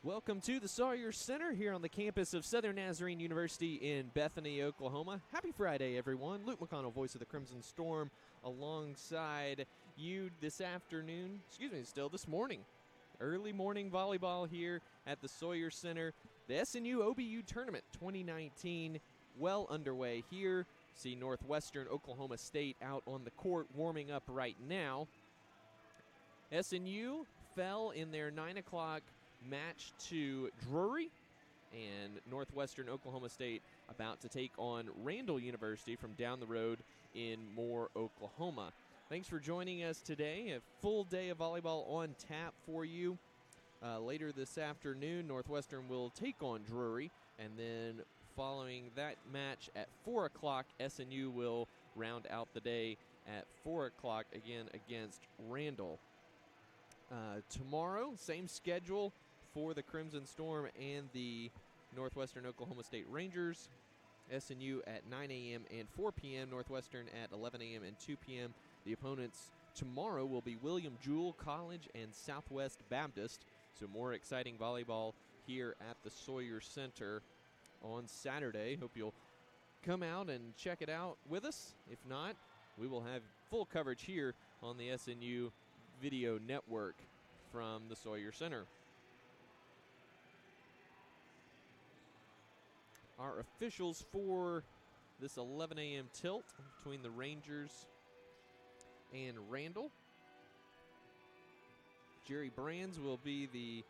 Welcome to the Sawyer Center here on the campus of Southern Nazarene University in Bethany, Oklahoma. Happy Friday, everyone. Luke McConnell, voice of the Crimson Storm, alongside you this morning. Early morning volleyball here at the Sawyer Center. The SNU OBU Tournament 2019 well underway here. See Northwestern Oklahoma State out on the court warming up right now. SNU fell in their 9 o'clock match to Drury, and Northwestern Oklahoma State about to take on Randall University from down the road in Moore, Oklahoma. Thanks for joining us today. A full day of volleyball on tap for you. Later this afternoon, Northwestern will take on Drury, and then following that match at 4 o'clock, SNU will round out the day at 4 o'clock again against Randall. Tomorrow, same schedule for the Crimson Storm and the Northwestern Oklahoma State Rangers. SNU at 9 a.m. and 4 p.m., Northwestern at 11 a.m. and 2 p.m. The opponents tomorrow will be William Jewell College and Southwest Baptist. So more exciting volleyball here at the Sawyer Center on Saturday. Hope you'll come out and check it out with us. If not, we will have full coverage here on the SNU Video Network from the Sawyer Center. Our officials for this 11 a.m. tilt between the Rangers and Randall. Jerry Brands will be the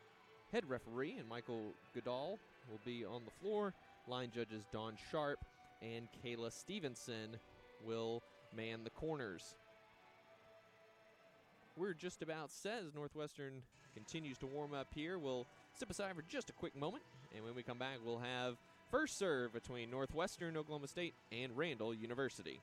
head referee, and Michael Goodall will be on the floor. Line judges Don Sharp and Kayla Stevenson will man the corners. We're just about set as Northwestern continues to warm up here. We'll step aside for just a quick moment, and when we come back, we'll have first serve between Northwestern Oklahoma State and Randall University.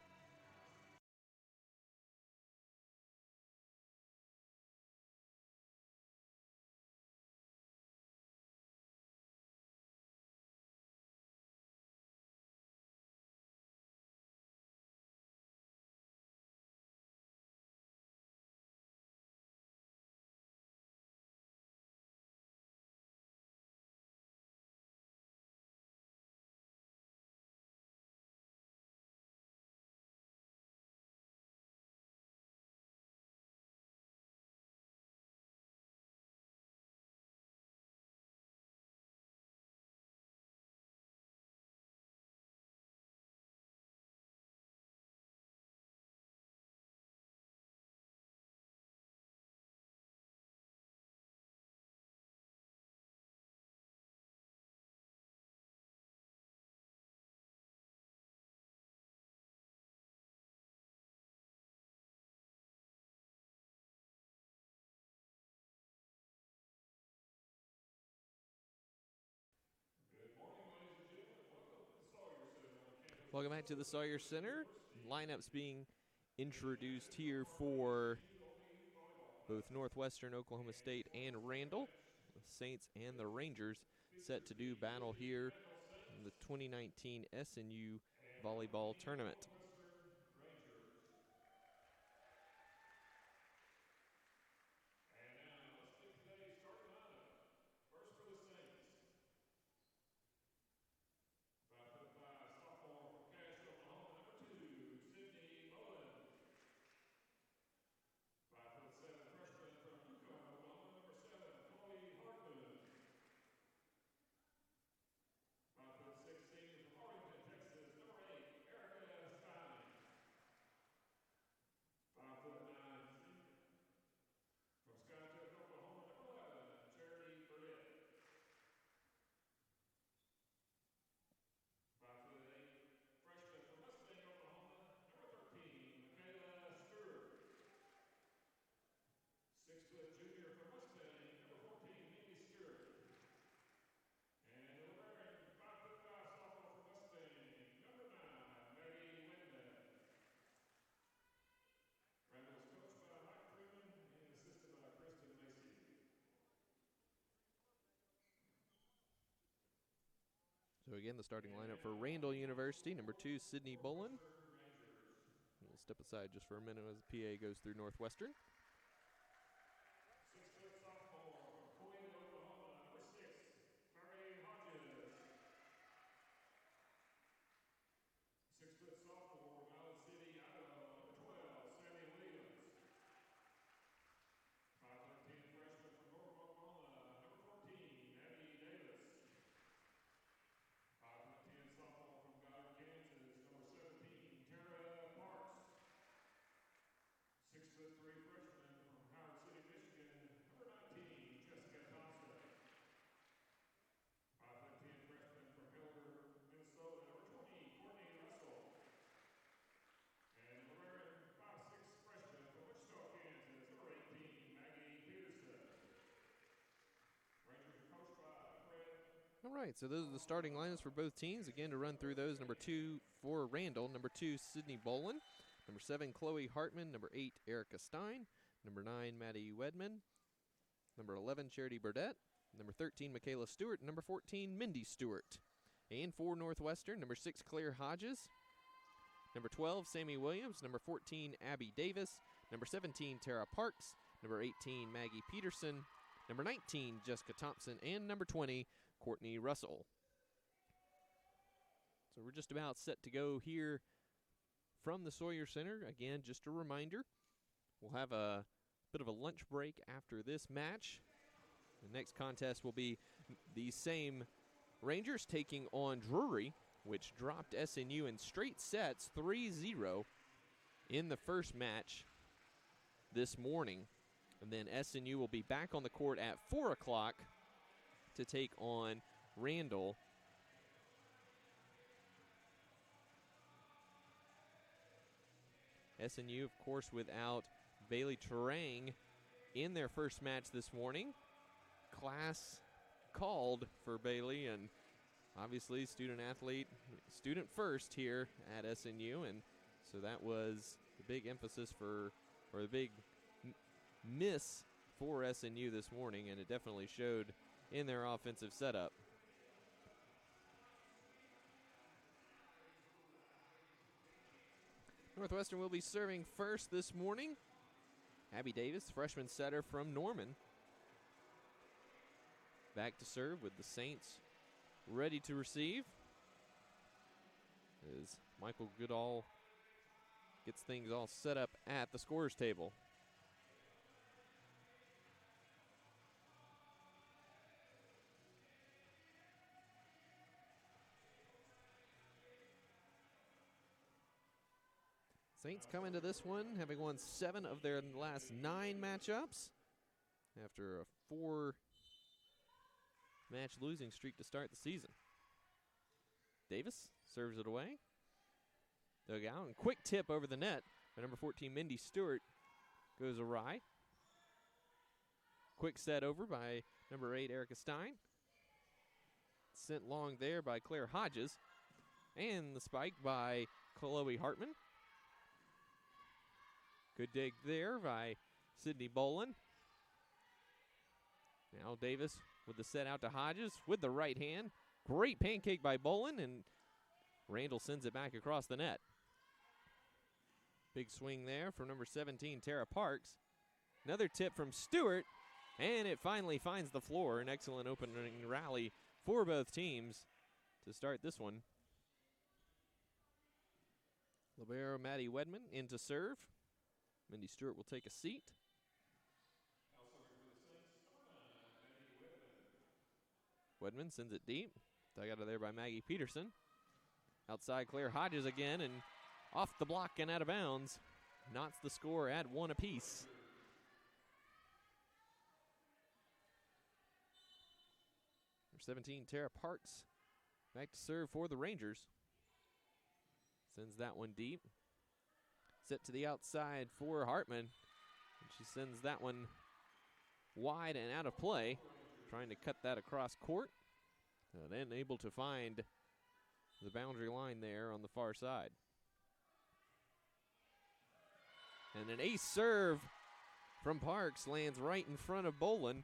Welcome back to the Sawyer Center. Lineups being introduced here for both Northwestern Oklahoma State and Randall. The Saints and the Rangers set to do battle here in the 2019 SNU Volleyball Tournament. So again, the starting lineup for Randall University, number 2, Sydney Bolin. We'll step aside just for a minute as the PA goes through Northwestern. 6'4" sophomore from Coed, Oklahoma, number 6, right, so those are the starting lineups for both teams. Again, to run through those, number 2 for Randall, number 2, Sydney Bolin, number 7, Chloe Hartman, number 8, Erica Stein, number 9, Maddie Wedman, number 11, Charity Burdett, number 13, Kayla Stewart, number 14, Mindy Stewart. And for Northwestern, number 6, Claire Hodges, number 12, Sammy Williams, number 14, Abby Davis, number 17, Tara Parks, number 18, Maggie Peterson, number 19, Jessica Thompson, and number 20, Courtney Russell. So we're just about set to go here from the Sawyer Center. Again, just a reminder, we'll have a bit of a lunch break after this match. The next contest will be the same Rangers taking on Drury, which dropped SNU in straight sets 3-0 in the first match this morning. And then SNU will be back on the court at 4 o'clock to take on Randall. SNU, of course, without Bailey Terang in their first match this morning. Class called for Bailey, and obviously student athlete, student first here at SNU, and so that was the big emphasis for, or the big miss for SNU this morning, and it definitely showed in their offensive setup. Northwestern will be serving first this morning. Abby Davis, freshman setter from Norman. Back to serve with the Saints ready to receive as Michael Goodall gets things all set up at the scorer's table. Saints come into this one having won 7 of their last 9 matchups after a 4-match losing streak to start the season. Davis serves it away. Dug out, and quick tip over the net by number 14, Mindy Stewart, goes awry. Quick set over by number 8, Erica Stein. Sent long there by Claire Hodges. And the spike by Chloe Hartman. Good dig there by Sydney Bolin. Now Davis with the set out to Hodges with the right hand. Great pancake by Bolin, and Randall sends it back across the net. Big swing there from number 17, Tara Parks. Another tip from Stewart, and it finally finds the floor. An excellent opening rally for both teams to start this one. Libero Maddie Wedman in to serve. Mindy Stewart will take a seat. Wedman sends it deep. Dug out of there by Maggie Peterson. Outside Claire Hodges again, and off the block and out of bounds. Knots the score at 1 apiece. Number 17, Tara Parks, back to serve for the Rangers. Sends that one deep. Set to the outside for Hartman. And she sends that one wide and out of play. Trying to cut that across court. Then able to find the boundary line there on the far side. And an ace serve from Parks lands right in front of Bolin.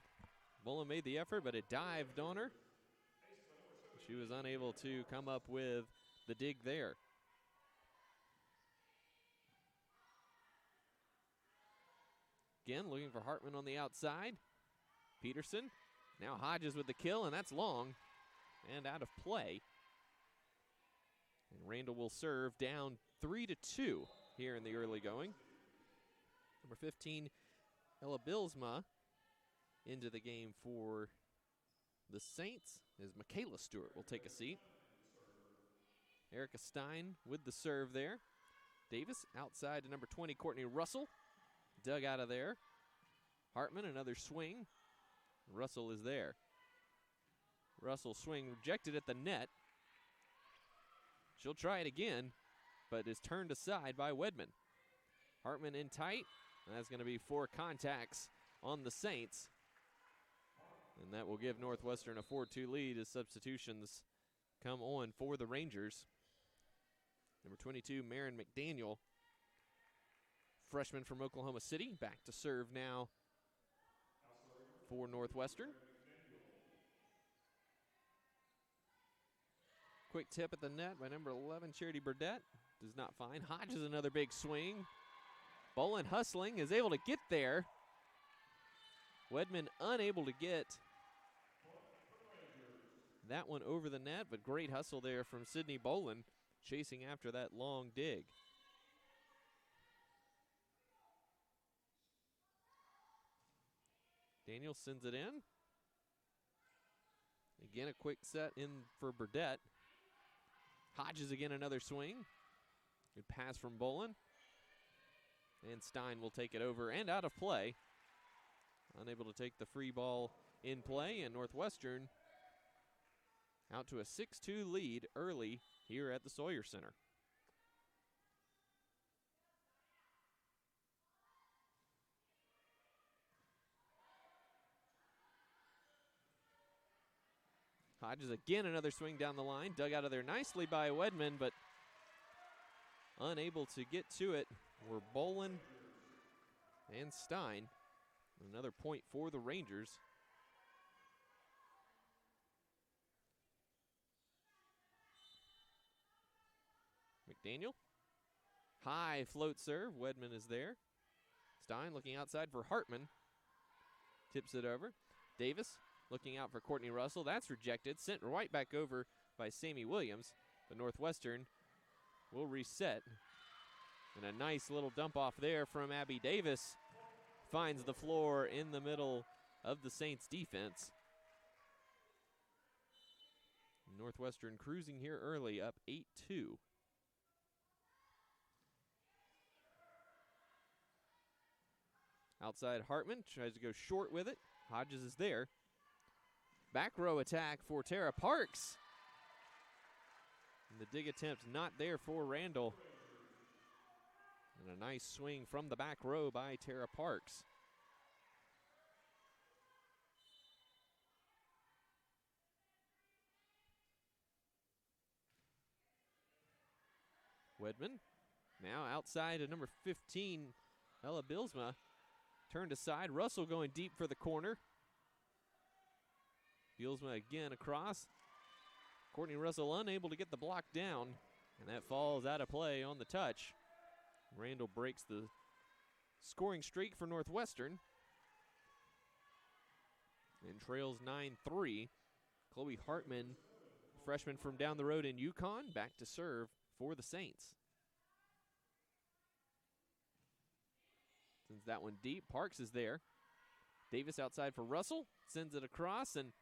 Bolin made the effort, but it dived on her. She was unable to come up with the dig there. Again, looking for Hartman on the outside. Peterson. Now Hodges with the kill, and that's long and out of play. And Randall will serve down 3-2 here in the early going. Number 15, Ella Bilsma into the game for the Saints as Kayla Stewart will take a seat. Erica Stein with the serve there. Davis outside to number 20, Courtney Russell. Dug out of there. Hartman, another swing. Russell is there. Russell swing rejected at the net. She'll try it again, but is turned aside by Wedman. Hartman in tight. That's going to be 4 contacts on the Saints. And that will give Northwestern a 4-2 lead as substitutions come on for the Rangers. Number 22, Marin McDaniel, freshman from Oklahoma City, back to serve now for Northwestern. Quick tip at the net by number 11, Charity Burdett. Does not find. Hodges another big swing. Bolin hustling, is able to get there. Wedman unable to get that one over the net, but great hustle there from Sidney Bolin, chasing after that long dig. Daniel sends it in. Again, a quick set in for Burdett. Hodges again, another swing. Good pass from Bolin. And Stein will take it over and out of play. Unable to take the free ball in play, and Northwestern out to a 6-2 lead early here at the Sawyer Center. Hodges again, another swing down the line. Dug out of there nicely by Wedman, but unable to get to it were Bolin and Stein. Another point for the Rangers. McDaniel. High float serve. Wedman is there. Stein looking outside for Hartman. Tips it over. Davis looking out for Courtney Russell. That's rejected. Sent right back over by Sammy Williams. But Northwestern will reset. And a nice little dump off there from Abby Davis. Finds the floor in the middle of the Saints defense. Northwestern cruising here early, up 8-2. Outside Hartman tries to go short with it. Hodges is there. Back row attack for Tara Parks. And the dig attempt not there for Randall. And a nice swing from the back row by Tara Parks. Wedman now outside of number 15, Ella Bilsma. Turned aside. Russell going deep for the corner. Bilsma again across. Courtney Russell unable to get the block down. And that falls out of play on the touch. Randall breaks the scoring streak for Northwestern and trails 9-3. Chloe Hartman, freshman from down the road in Yukon, back to serve for the Saints. Sends that one deep. Parks is there. Davis outside for Russell. Sends it across, and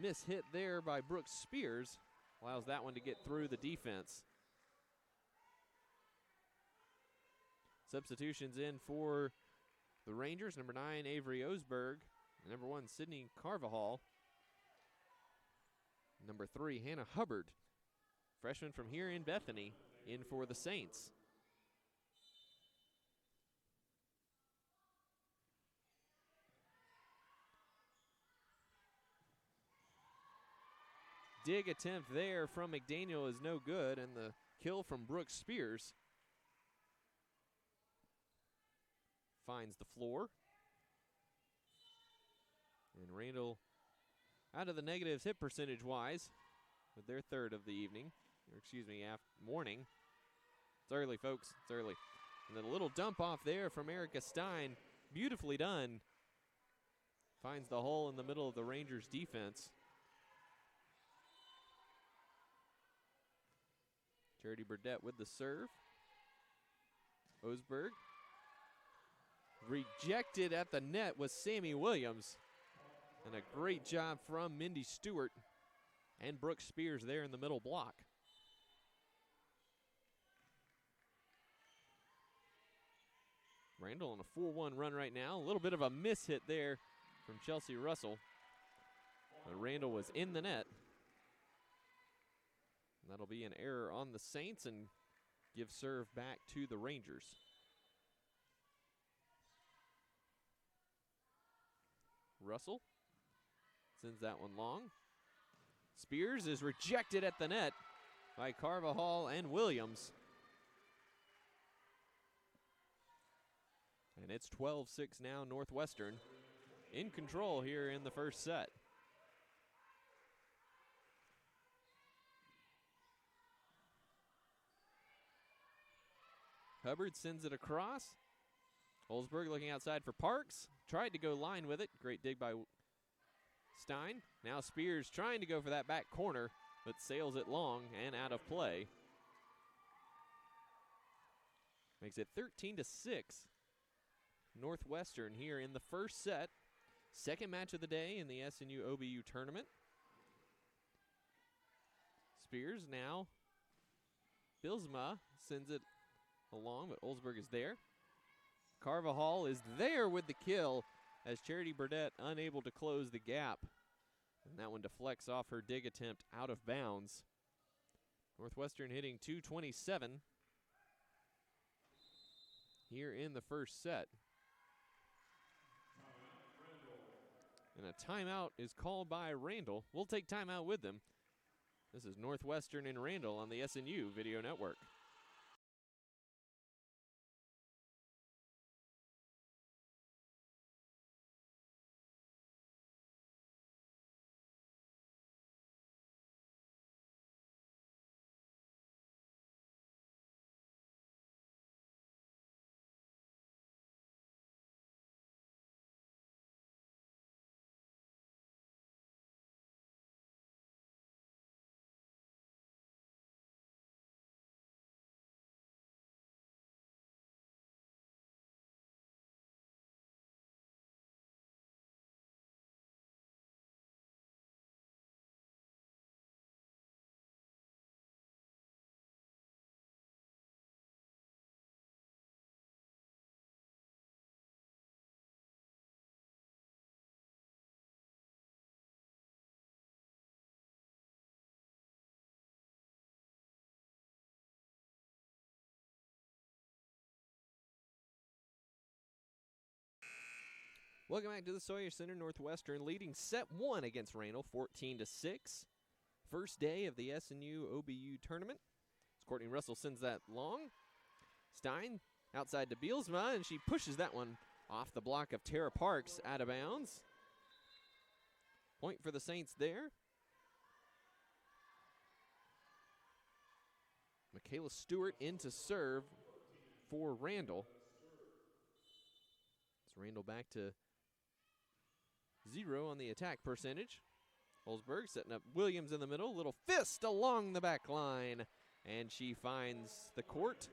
miss hit there by Brooks Spears. Allows that one to get through the defense. Substitutions in for the Rangers. Number 9, Avery Osberg. Number 1, Sydney Carvajal. Number 3, Hannah Hubbard. Freshman from here in Bethany, in for the Saints. Dig attempt there from McDaniel is no good, and the kill from Brooks Spears finds the floor. And Randall out of the negatives hit percentage-wise with their third of the evening, or excuse me, morning. It's early, folks, it's early. And then a little dump off there from Erica Stein, beautifully done. Finds the hole in the middle of the Rangers' defense. Charity Burdett with the serve. Osberg. Rejected at the net was Sammy Williams. And a great job from Mindy Stewart and Brooke Spears there in the middle block. Randall on a 4-1 run right now. A little bit of a miss hit there from Chelsea Russell. But Randall was in the net. And that'll be an error on the Saints and give serve back to the Rangers. Russell sends that one long. Spears is rejected at the net by Carvajal and Williams. And it's 12-6 now, Northwestern in control here in the first set. Hubbard sends it across. Olsberg looking outside for Parks. Tried to go line with it. Great dig by Stein. Now Spears trying to go for that back corner, but sails it long and out of play. Makes it 13-6. Northwestern here in the first set. Second match of the day in the SNU OBU tournament. Spears now. Bilsma sends it along, but Olsberg is there. Carvajal is there with the kill as Charity Burdett unable to close the gap. And that one deflects off her dig attempt out of bounds. Northwestern hitting .227 here in the first set. And a timeout is called by Randall. We'll take timeout with them. This is Northwestern and Randall on the SNU Video Network. Welcome back to the Sawyer Center. Northwestern leading set one against Randall, 14-6. First day of the SNU OBU tournament. As Courtney Russell sends that long. Stein outside to Bielsma, and she pushes that one off the block of Tara Parks out of bounds. Point for the Saints there. Kayla Stewart in to serve for Randall. It's Randall back to 0 on the attack percentage. Olsberg setting up Williams in the middle. Little fist along the back line. And she finds the court.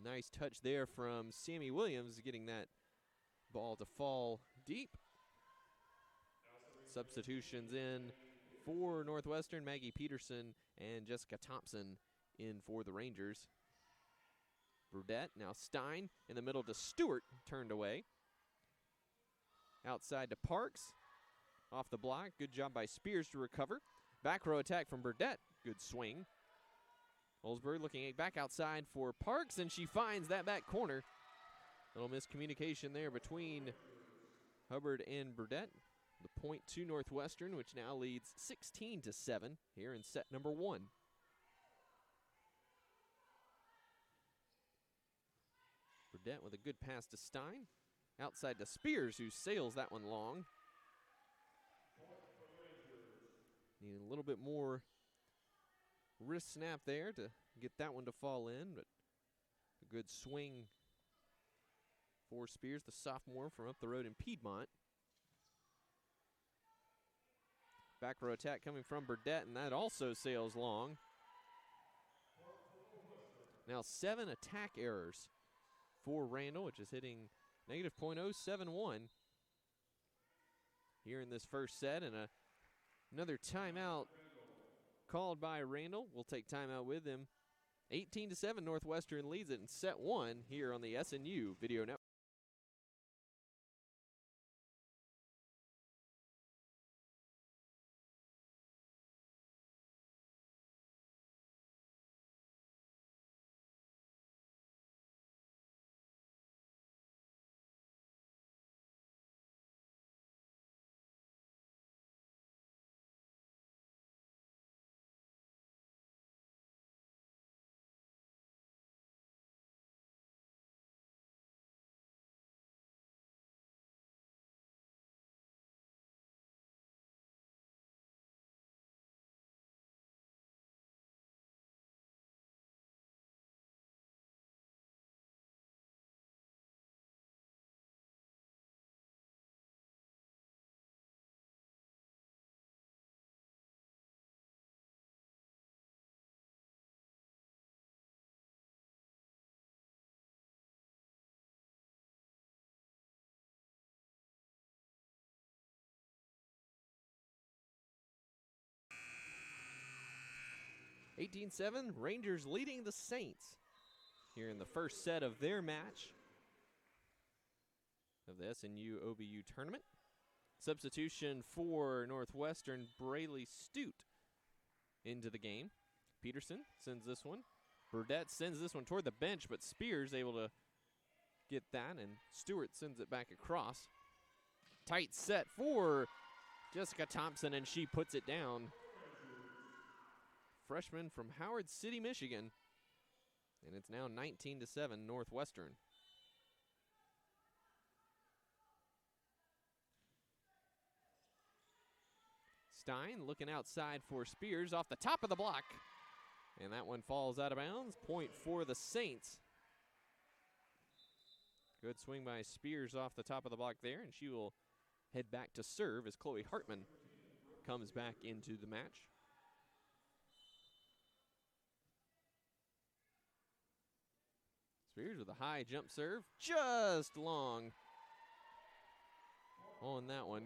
Nice touch there from Sammy Williams, getting that ball to fall deep. Substitutions in for Northwestern. Maggie Peterson and Jessica Thompson in for the Rangers. Burdett, now Stein in the middle to Stewart, turned away. Outside to Parks, off the block. Good job by Spears to recover. Back row attack from Burdett, good swing. Olsberg looking back outside for Parks, and she finds that back corner. Little miscommunication there between Hubbard and Burdett. The point to Northwestern, which now leads 16-7 here in set number one. Burdett with a good pass to Stein. Outside to Spears, who sails that one long. Need a little bit more wrist snap there to get that one to fall in, but a good swing for Spears, the sophomore from up the road in Piedmont. Back row attack coming from Burdett, and that also sails long. Now 7 attack errors for Randall, which is hitting -.071 here in this first set, and another timeout called by Randall. We'll take timeout with him. 18-7, Northwestern leads it in set one here on the SNU Video Network. 18-7, Rangers leading the Saints here in the first set of their match of the SNU OBU tournament. Substitution for Northwestern, Braley Stewart into the game. Peterson sends this one. Burdette sends this one toward the bench, but Spears able to get that, and Stewart sends it back across. Tight set for Jessica Thompson, and she puts it down. Freshman from Howard City, Michigan. And it's now 19-7 Northwestern. Stein looking outside for Spears off the top of the block. And that one falls out of bounds. Point for the Saints. Good swing by Spears off the top of the block there, and she will head back to serve as Chloe Hartman comes back into the match. Spears with a high jump serve, just long on that one.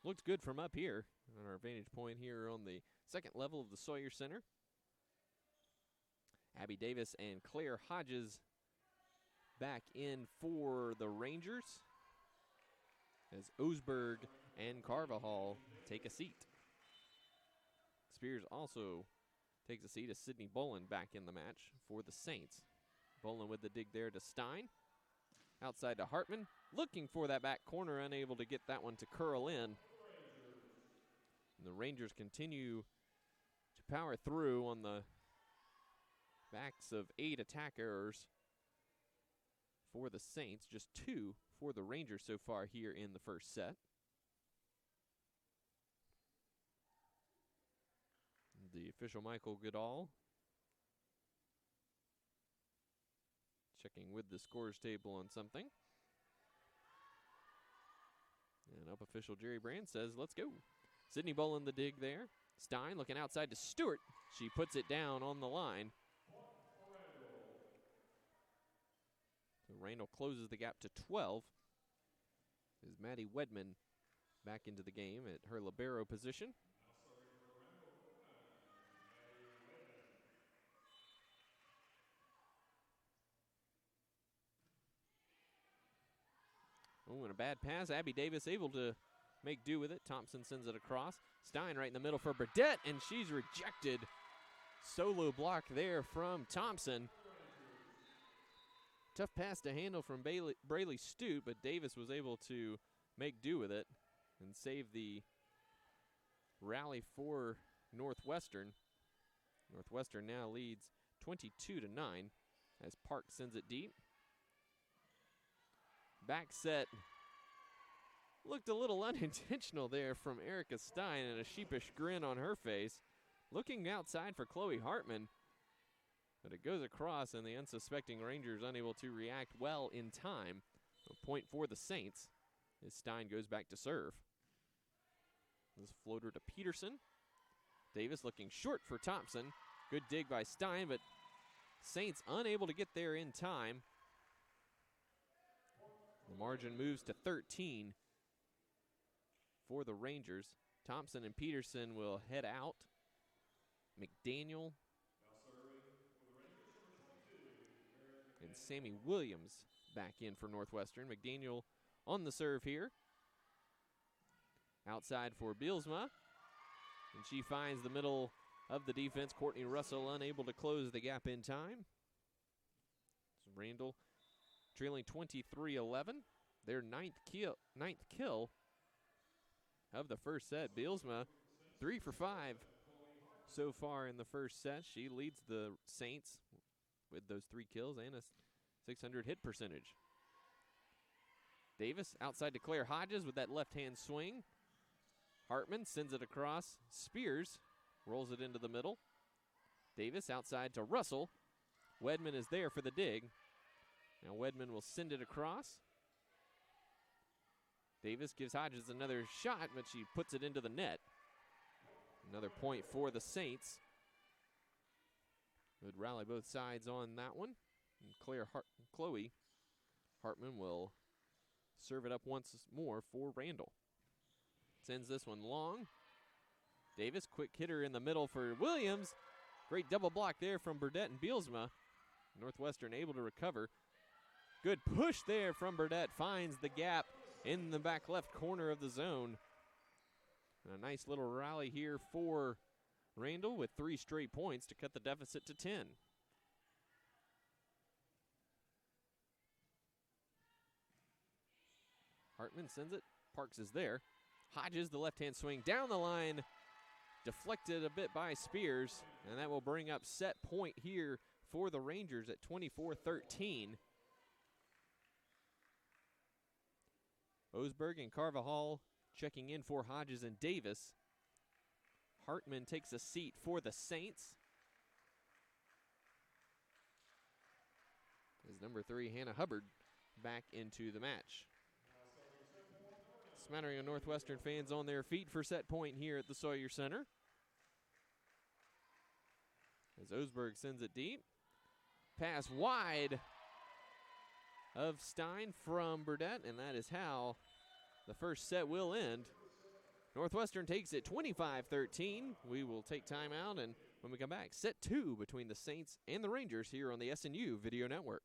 Looked good from up here on our vantage point here on the second level of the Sawyer Center. Abby Davis and Claire Hodges back in for the Rangers as Osberg and Carvajal take a seat. Spears also takes a seat as Sydney Bolin back in the match for the Saints. Bolin with the dig there to Stein. Outside to Hartman, looking for that back corner, unable to get that one to curl in. And the Rangers continue to power through on the backs of 8 attack errors for the Saints, just 2 for the Rangers so far here in the first set. The official Michael Goodall checking with the scores table on something. And up official Jerry Brand says, let's go. Sydney Bolin the dig there. Stein looking outside to Stewart. She puts it down on the line. So Randall closes the gap to 12. Is Maddie Wedman back into the game at her libero position. Oh, and a bad pass. Abby Davis able to make do with it. Thompson sends it across. Stein right in the middle for Burdette, and she's rejected. Solo block there from Thompson. Tough pass to handle from Braley Stewart, but Davis was able to make do with it and save the rally for Northwestern. Northwestern now leads 22-9 as Park sends it deep. Back set looked a little unintentional there from Erica Stein, and a sheepish grin on her face. Looking outside for Chloe Hartman, but it goes across, and the unsuspecting Rangers unable to react well in time. A point for the Saints as Stein goes back to serve. This floater to Peterson. Davis looking short for Thompson. Good dig by Stein, but Saints unable to get there in time. The margin moves to 13 for the Rangers. Thompson and Peterson will head out. McDaniel and Sammy Williams back in for Northwestern. McDaniel on the serve here. Outside for Bielsma. And she finds the middle of the defense. Courtney Russell unable to close the gap in time. Randall trailing 23-11. Their ninth kill of the first set. Bielsma 3 for 5 so far in the first set. She leads the Saints with those 3 kills and a 600 hit percentage. Davis outside to Claire Hodges with that left-hand swing. Hartman sends it across. Spears rolls it into the middle. Davis outside to Russell. Wedman is there for the dig. Now Wedman will send it across. Davis gives Hodges another shot, but she puts it into the net. Another point for the Saints. Good rally both sides on that one. And Chloe Hartman will serve it up once more for Randall. Sends this one long. Davis, quick hitter in the middle for Williams. Great double block there from Burdett and Bielsma. Northwestern able to recover. Good push there from Burdett. Finds the gap in the back left corner of the zone. A nice little rally here for Randall with 3 straight points to cut the deficit to 10. Hartman sends it. Parks is there. Hodges, the left-hand swing down the line. Deflected a bit by Spears, and that will bring up set point here for the Rangers at 24-13. Osberg and Carvajal checking in for Hodges and Davis. Hartman takes a seat for the Saints. As number 3, Hannah Hubbard, back into the match. Smattering of Northwestern fans on their feet for set point here at the Sawyer Center. As Osberg sends it deep. Pass wide of Stein from Burdett, and that is how the first set will end. Northwestern takes it 25-13. We will take time out, and when we come back, set 2 between the Saints and the Rangers here on the SNU Video Network.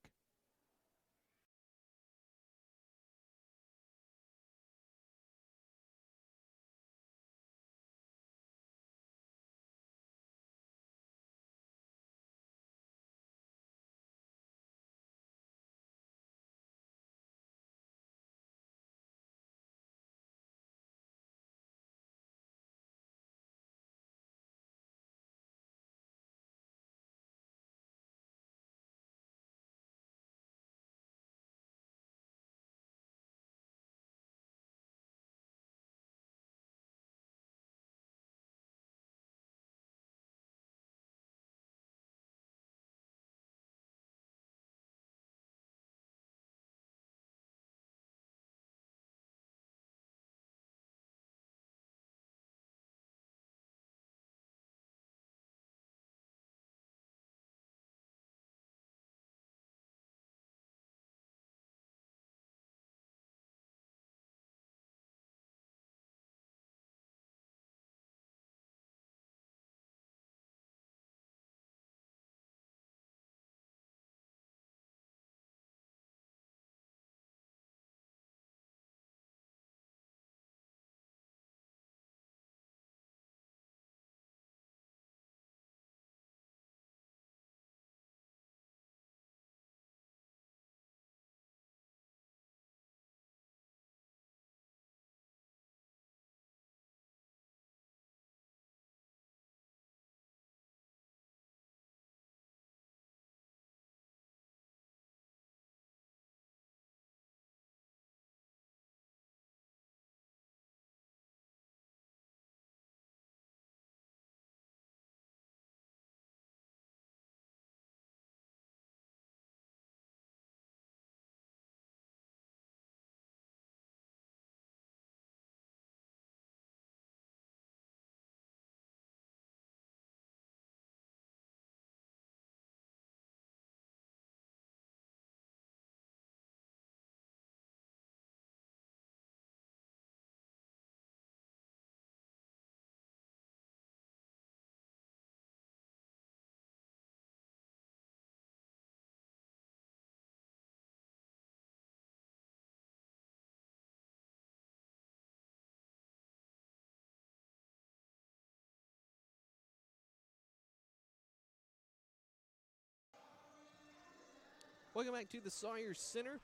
Welcome back to the Sawyer Center.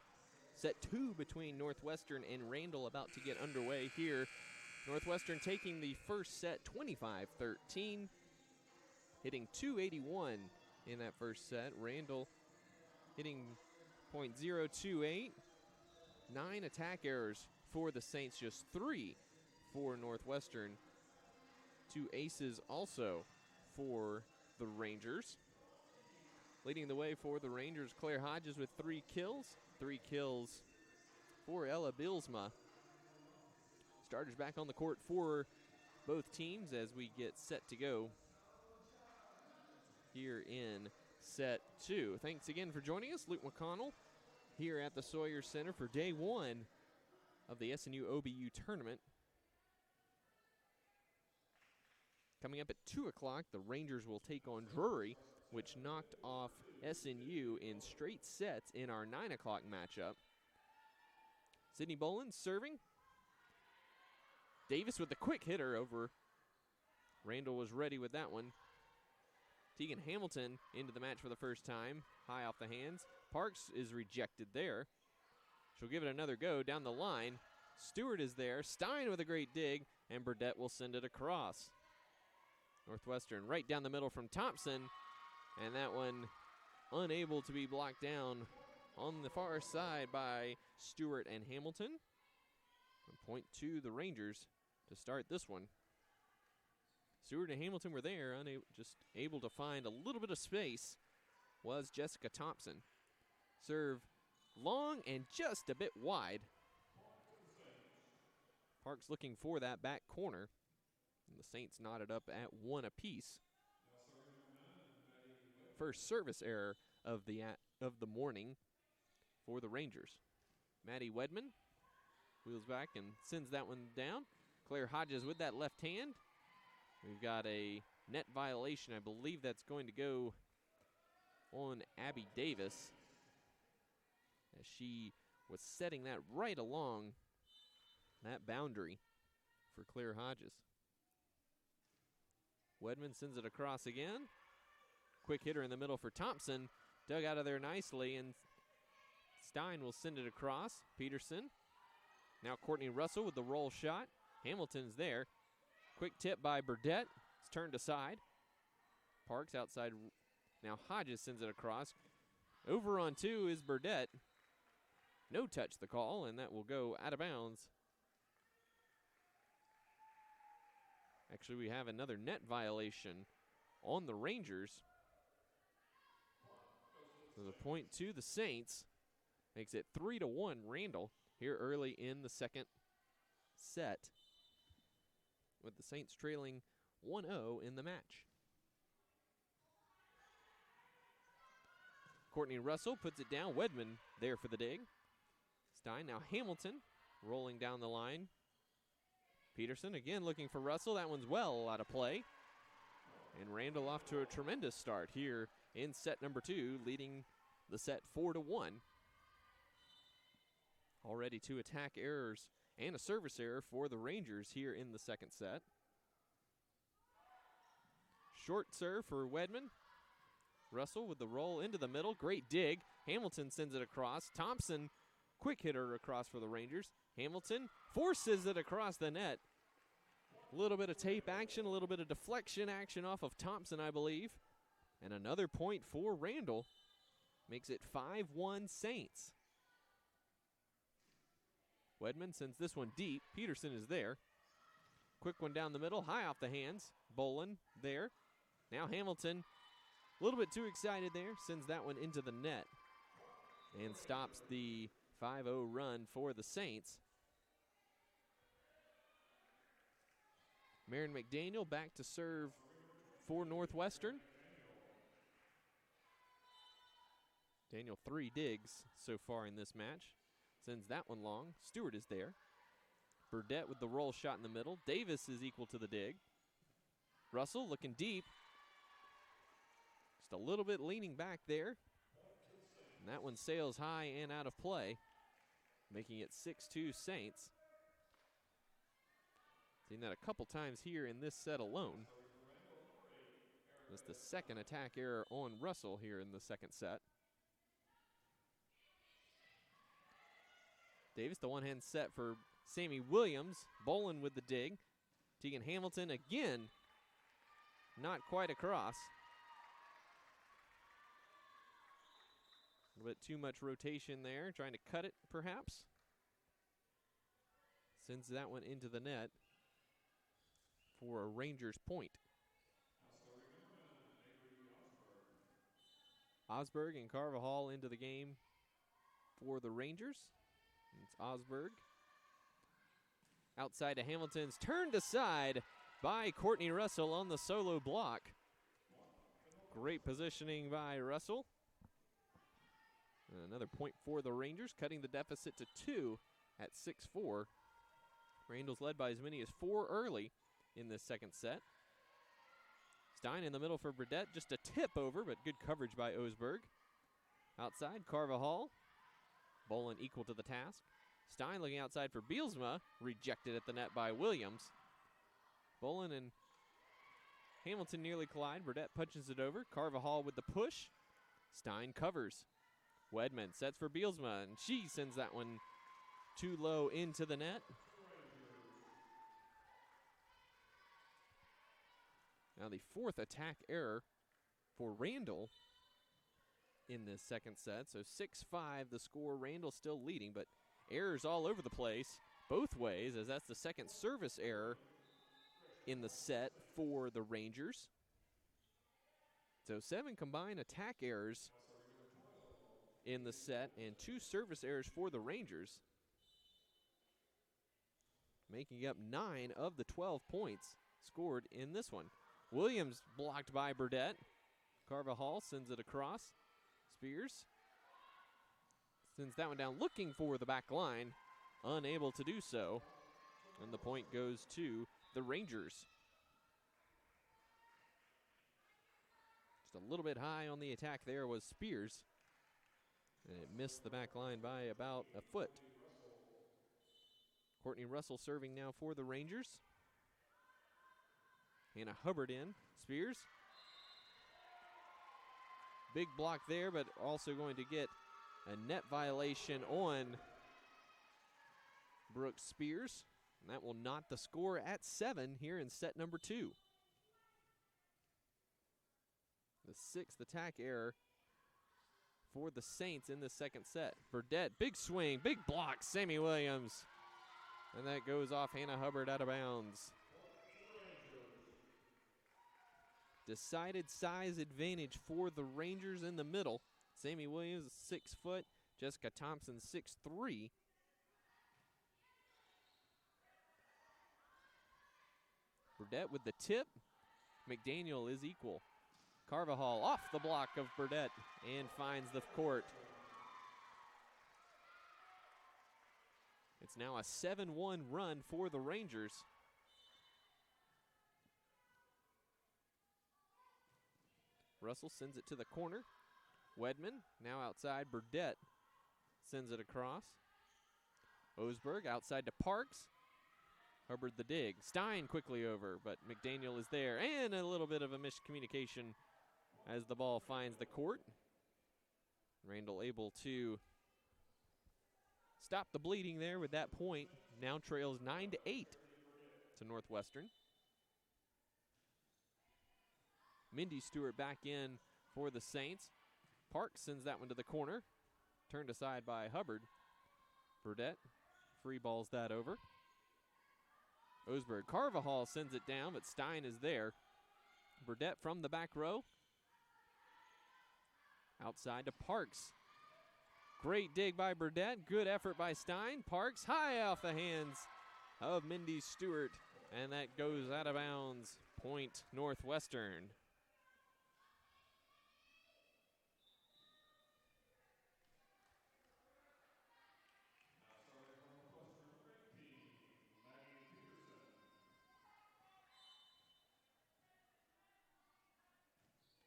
Set 2 between Northwestern and Randall about to get underway here. Northwestern taking the first set 25-13, hitting .281 in that first set. Randall hitting .028. 9 attack errors for the Saints, just 3 for Northwestern. 2 aces also for the Rangers. Leading the way for the Rangers, Claire Hodges with 3 kills. 3 kills for Ella Bielsma. Starters back on the court for both teams as we get set to go here in set 2. Thanks again for joining us. Luke McConnell here at the Sawyer Center for day 1 of the SNU OBU tournament. Coming up at 2 o'clock, the Rangers will take on Drury, which knocked off SNU in straight sets in our 9 o'clock matchup. Sydney Bolin serving. Davis with the quick hitter over. Randall was ready with that one. Tegan Hamilton into the match for the first time. High off the hands. Parks is rejected there. She'll give it another go down the line. Stewart is there. Stein with a great dig, and Burdett will send it across. Northwestern right down the middle from Thompson, and that one unable to be blocked down on the far side by Stewart and Hamilton. A point to the Rangers to start this one. Stewart and Hamilton were there, just able to find a little bit of space was Jessica Thompson. Serve long and just a bit wide. Parks looking for that back corner. And the Saints knotted up at 1 apiece. First service error of the morning for the Rangers. Maddie Wedman wheels back and sends that one down. Claire Hodges with that left hand. We've got a net violation. I believe that's going to go on Abby Davis, as she was setting that right along that boundary for Claire Hodges. Wedman sends it across again. Quick hitter in the middle for Thompson. Dug out of there nicely, and Stein will send it across. Peterson. Now Courtney Russell with the roll shot. Hamilton's there. Quick tip by Burdett. It's turned aside. Parks outside. Now Hodges sends it across. Over on 2 is Burdett. No touch the call, and that will go out of bounds. Actually, we have another net violation on the Rangers. So the point to the Saints makes it 3-1 Randall here early in the second set, with the Saints trailing 1-0 in the match. Courtney Russell puts it down. Wedman there for the dig. Stein, now Hamilton rolling down the line. Peterson again looking for Russell. That one's well out of play. And Randall off to a tremendous start here in set number 2, leading the set 4-1. Already 2 attack errors and a service error for the Rangers here in the second set. Short serve for Wedman. Russell with the roll into the middle. Great dig. Hamilton sends it across. Thompson, quick hitter across for the Rangers. Hamilton forces it across the net. A little bit of tape action, a little bit of deflection action off of Thompson, I believe. And another point for Randall. Makes it 5-1 Saints. Wedman sends this one deep. Peterson is there. Quick one down the middle, high off the hands. Bolin there. Now Hamilton, a little bit too excited there, sends that one into the net and stops the 5-0 run for the Saints. Marin McDaniel back to serve for Northwestern. Daniel 3 digs so far in this match. Sends that one long. Stewart is there. Burdett with the roll shot in the middle. Davis is equal to the dig. Russell looking deep. Just a little bit leaning back there. And that one sails high and out of play, making it 6-2 Saints. Seen that a couple times here in this set alone. That's the second attack error on Russell here in the second set. Davis, the one-hand set for Sammy Williams. Bolin with the dig. Tegan Hamilton again, not quite across. A little bit too much rotation there, trying to cut it perhaps. Sends that one into the net for a Rangers point. Osberg and Carvajal into the game for the Rangers. It's Osberg. Outside to Hamilton's, turned aside by Courtney Russell on the solo block. Great positioning by Russell. Another point for the Rangers, cutting the deficit to 2 at 6-4. Randall's led by as many as 4 early in this second set. Stein in the middle for Burdett. Just a tip over, but good coverage by Osberg. Outside, Carvajal. Bolin equal to the task. Stein looking outside for Bielsma. Rejected at the net by Williams. Bolin and Hamilton nearly collide. Burdett punches it over. Carvajal with the push. Stein covers. Wedman sets for Bielsma, and she sends that one too low into the net. Now the fourth attack error for Randall in this second set. So 6-5 the score. Randall still leading, but errors all over the place both ways, as that's the second service error in the set for the Rangers. So 7 combined attack errors in the set and 2 service errors for the Rangers, making up 9 of the 12 points scored in this one. Williams blocked by Burdett. Carvajal sends it across. Spears sends that one down, looking for the back line. Unable to do so. And the point goes to the Rangers. Just a little bit high on the attack there was Spears. And it missed the back line by about a foot. Courtney Russell serving now for the Rangers. Hannah Hubbard in. Spears. Big block there, but also going to get a net violation on Brooks Spears. And that will knot the score at 7 here in set number 2. The 6th attack error for the Saints in the second set. Burdett, big swing, big block, Sammy Williams. And that goes off Hannah Hubbard out of bounds. Decided size advantage for the Rangers in the middle. Sammy Williams, 6 foot. Jessica Thompson, 6'3". Burdett with the tip. McDaniel is equal. Carvajal off the block of Burdett and finds the court. It's now a 7-1 run for the Rangers. Russell sends it to the corner. Wedman now outside. Burdett sends it across. Osberg outside to Parks. Hubbard the dig. Stein quickly over, but McDaniel is there. And a little bit of a miscommunication as the ball finds the court. Randall able to stop the bleeding there with that point. Now trails 9-8 to Northwestern. Mindy Stewart back in for the Saints. Parks sends that one to the corner. Turned aside by Hubbard. Burdett free balls that over. Osberg. Carvajal sends it down, but Stein is there. Burdett from the back row. Outside to Parks. Great dig by Burdett. Good effort by Stein. Parks high off the hands of Mindy Stewart. And that goes out of bounds. Point Northwestern.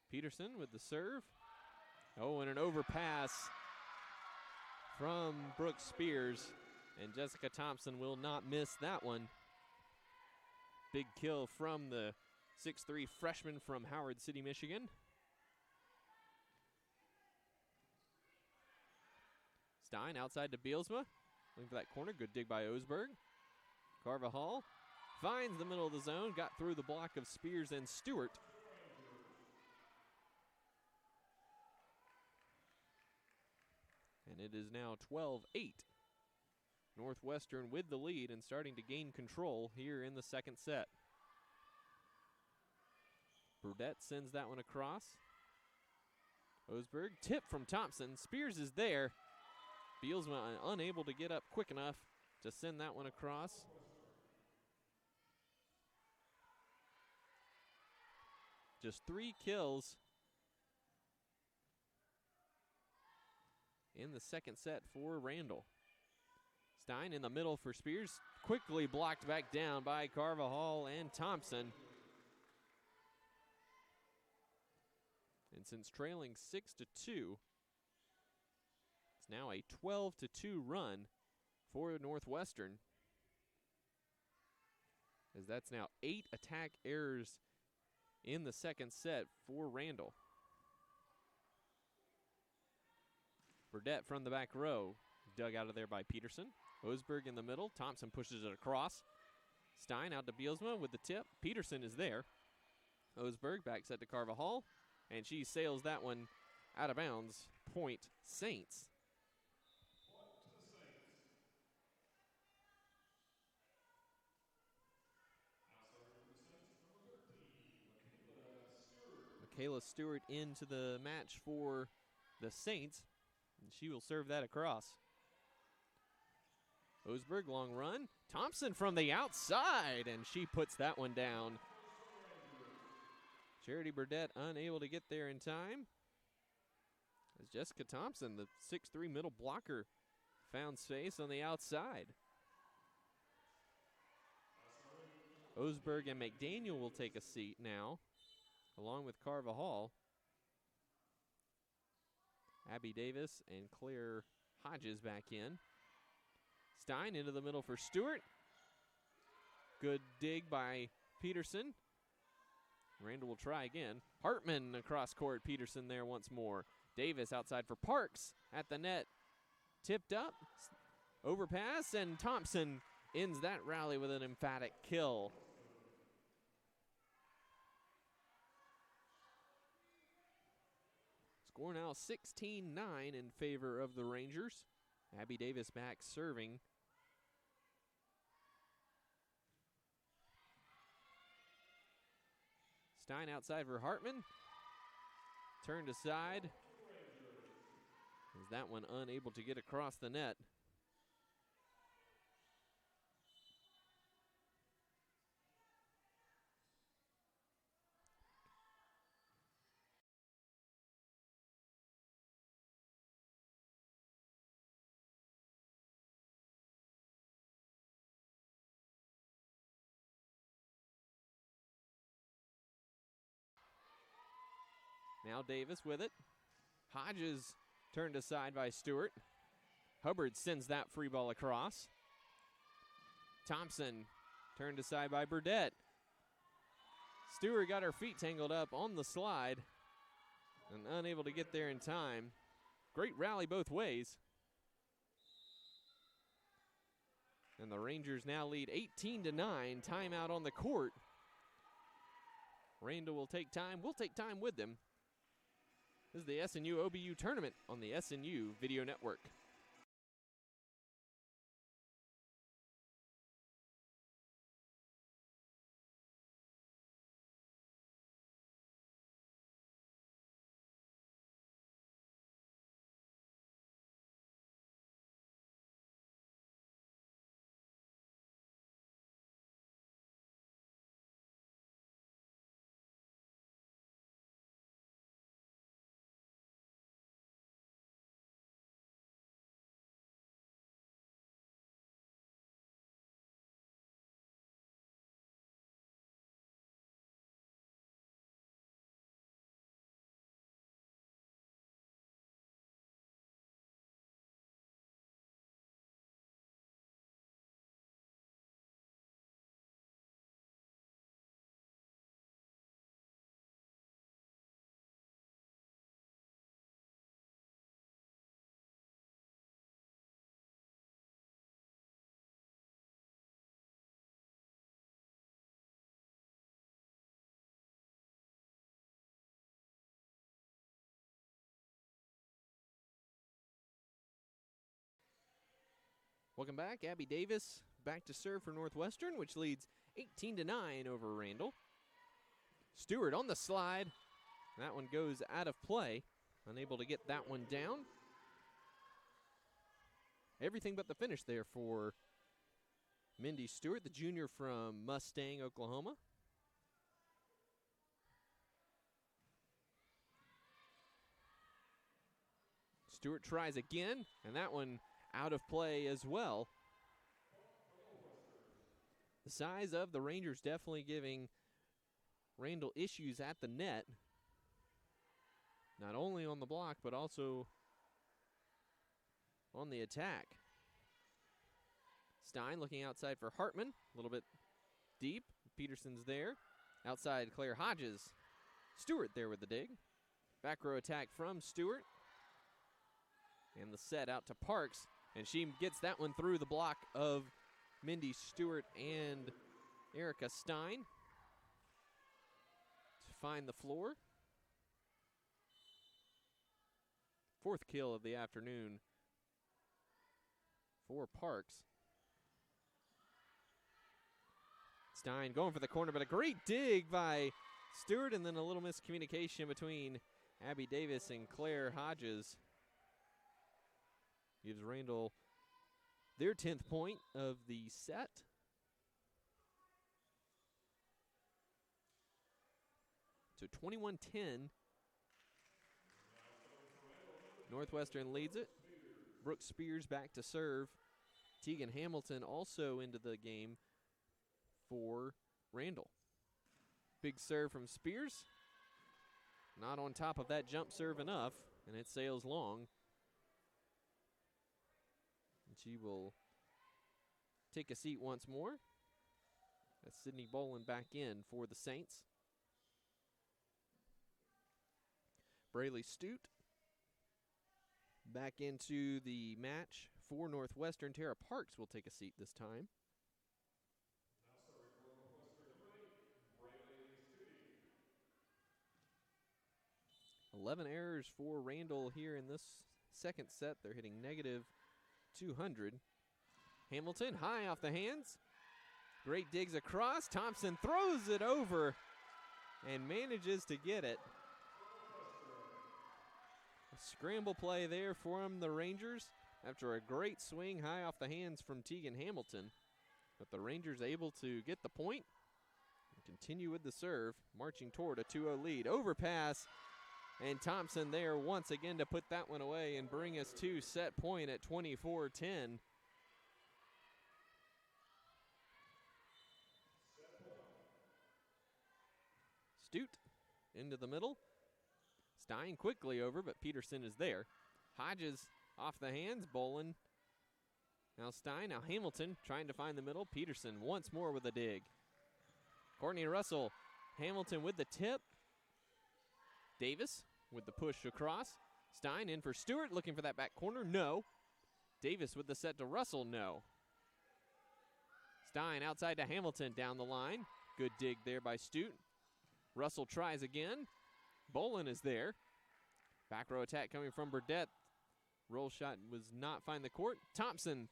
Peterson with the serve. Oh, and an overpass from Brooke Spears. And Jessica Thompson will not miss that one. Big kill from the 6'3" freshman from Howard City, Michigan. Stein outside to Bielsma. Looking for that corner. Good dig by Osberg. Carvajal finds the middle of the zone. Got through the block of Spears and Stewart. And it is now 12-8. Northwestern with the lead and starting to gain control here in the second set. Burdett sends that one across. Osberg, tip from Thompson. Spears is there. Bielsma unable to get up quick enough to send that one across. Just 3 kills in the second set for Randall. Stein in the middle for Spears. Quickly blocked back down by Carvajal and Thompson. And since trailing 6-2, it's now a 12-2 run for Northwestern, as that's now 8 attack errors in the second set for Randall. Burdett from the back row, dug out of there by Peterson. Osberg in the middle, Thompson pushes it across. Stein out to Bielsma with the tip. Peterson is there. Osberg back set to Carvajal, and she sails that one out of bounds. Point Saints. Kayla Stewart into the match for the Saints, and she will serve that across. Osberg, long run. Thompson from the outside, and she puts that one down. Charity Burdett unable to get there in time, as Jessica Thompson, the 6'3" middle blocker, found space on the outside. Osberg and McDaniel will take a seat now, along with Carvajal. Abby Davis and Claire Hodges back in. Stein into the middle for Stewart. Good dig by Peterson. Randall will try again. Hartman across court. Peterson there once more. Davis outside for Parks at the net. Tipped up. Overpass, and Thompson ends that rally with an emphatic kill. Score now 16-9 in favor of the Rangers. Abby Davis back serving. Stein outside for Hartman. Turned aside. Is that one unable to get across the net? Now Davis with it. Hodges turned aside by Stewart. Hubbard sends that free ball across. Thompson turned aside by Burdett. Stewart got her feet tangled up on the slide and unable to get there in time. Great rally both ways. And the Rangers now lead 18-9. Timeout on the court. Randall will take time. We'll take time with them. This is the SNU OBU tournament on the SNU Video Network. Welcome back. Abby Davis back to serve for Northwestern, which leads 18-9 over Randall. Stewart on the slide. That one goes out of play. Unable to get that one down. Everything but the finish there for Mindy Stewart, the junior from Mustang, Oklahoma. Stewart tries again, and that one out of play as well. The size of the Rangers definitely giving Randall issues at the net. not only on the block, but also on the attack. Stein looking outside for Hartman, a little bit deep. Peterson's there. Outside, Claire Hodges. Stewart there with the dig. Back row attack from Stewart. And the set out to Parks, and she gets that one through the block of Mindy Stewart and Erica Stein to find the floor. Fourth kill of the afternoon for Parks. Stein going for the corner, but a great dig by Stewart, and then a little miscommunication between Abby Davis and Claire Hodges. Gives Randall their 10th point of the set. So 21-10. Northwestern leads it. Brooke Spears back to serve. Tegan Hamilton also into the game for Randall. Big serve from Spears. Not on top of that jump serve enough, and it sails long. And she will take a seat once more. That's Sydney Bolin back in for the Saints. Braylee Stute back into the match for Northwestern. Tara Parks will take a seat this time. 11 errors for Randall here in this second set. They're hitting negative 200. Hamilton high off the hands. Great digs across. Thompson throws it over and manages to get it. A scramble play there from the Rangers after a great swing high off the hands from Tegan Hamilton. But the Rangers able to get the point and continue with the serve, marching toward a 2-0 lead. Overpass, and Thompson there once again to put that one away and bring us to set point at 24-10. Stute into the middle. Stein quickly over, but Peterson is there. Hodges off the hands. Bolin. Now Stein, now Hamilton trying to find the middle. Peterson once more with a dig. Courtney Russell. Hamilton with the tip. Davis with the push across. Stein in for Stewart, looking for that back corner. No. Davis with the set to Russell. No. Stein outside to Hamilton down the line. Good dig there by Stute. Russell tries again. Bolin is there. Back row attack coming from Burdette. Roll shot was not find the court. Thompson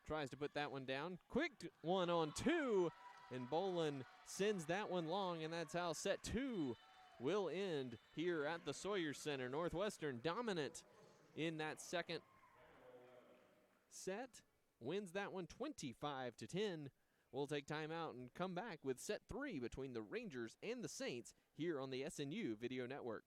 tries to put that one down. Quick 1-on-2. And Bolin sends that one long, and that's how set 2 will end here at the Sawyer Center. Northwestern dominant in that second set. Wins that one 25-10. We'll take time out and come back with set 3 between the Rangers and the Saints here on the SNU Video Network.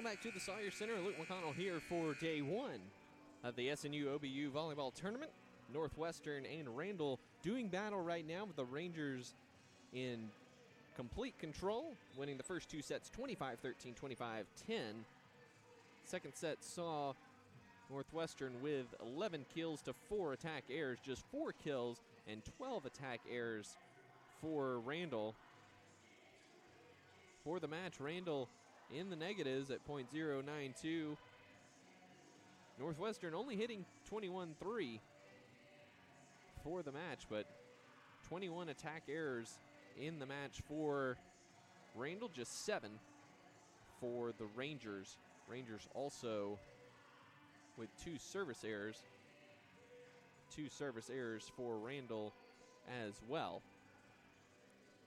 Welcome back to the Sawyer Center. Luke McConnell here for day one of the SNU OBU Volleyball Tournament. Northwestern and Randall doing battle right now with the Rangers in complete control, winning the first two sets 25-13, 25-10. Second set saw Northwestern with 11 kills to 4 attack errors, just 4 kills and 12 attack errors for Randall. For the match, Randall in the negatives at .092. Northwestern only hitting 21-3 for the match, but 21 attack errors in the match for Randall, just 7 for the Rangers. Rangers also with 2 service errors. 2 service errors for Randall as well.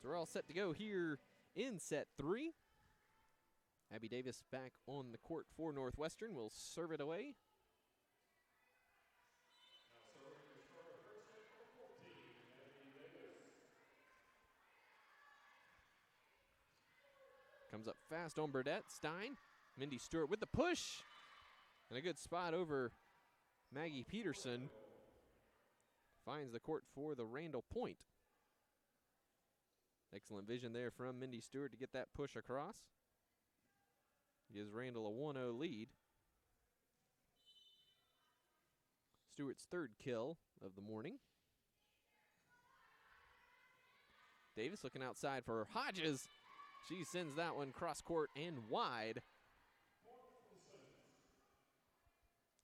So we're all set to go here in set 3. Abby Davis back on the court for Northwestern. Will serve it away. Comes up fast on Burdette. Stein. Mindy Stewart with the push. And a good spot over Maggie Peterson. Finds the court for the Randall point. Excellent vision there from Mindy Stewart to get that push across. Gives Randall a 1-0 lead. Stewart's 3rd kill of the morning. Davis looking outside for Hodges. She sends that one cross court and wide.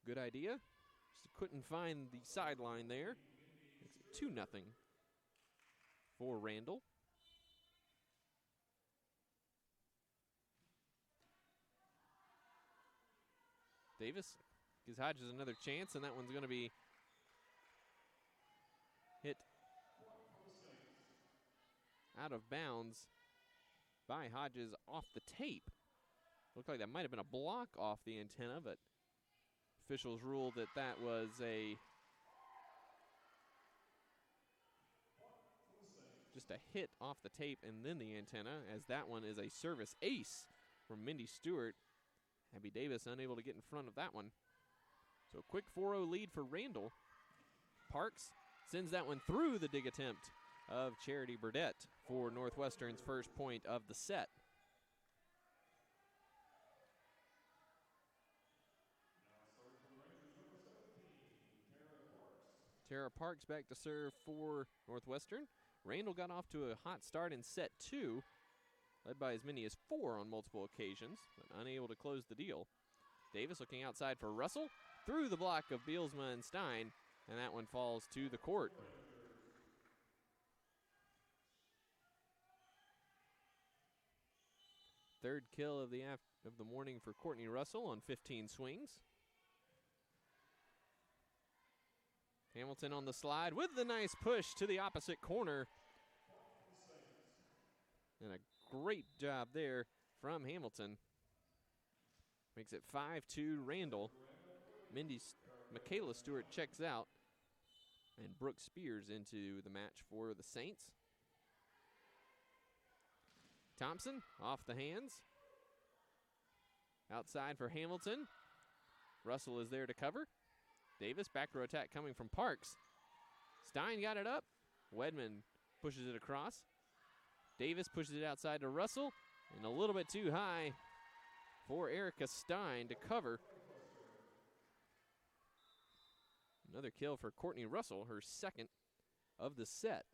Good idea. Just couldn't find the sideline there. It's 2-0 for Randall. Davis gives Hodges another chance, and that one's going to be hit out of bounds by Hodges off the tape. Looked like that might have been a block off the antenna, but officials ruled that that was just a hit off the tape and then the antenna, as that one is a service ace from Mindy Stewart. Abby Davis unable to get in front of that one. So a quick 4-0 lead for Randall. Parks sends that one through the dig attempt of Charity Burdette for Northwestern's first point of the set. Tara Parks back to serve for Northwestern. Randall got off to a hot start in set 2. Led by as many as 4 on multiple occasions, but unable to close the deal. Davis looking outside for Russell, through the block of Beelsma and Stein, and that one falls to the court. Third kill of the morning for Courtney Russell on 15 swings. Hamilton on the slide with the nice push to the opposite corner. And a great job there from Hamilton. Makes it 5-2 Randall. Kayla Stewart checks out. And Brooke Spears into the match for the Saints. Thompson off the hands. Outside for Hamilton. Russell is there to cover. Davis, back row attack coming from Parks. Stein got it up. Wedman pushes it across. Davis pushes it outside to Russell, and a little bit too high for Erica Stein to cover. Another kill for Courtney Russell, her 2nd of the set.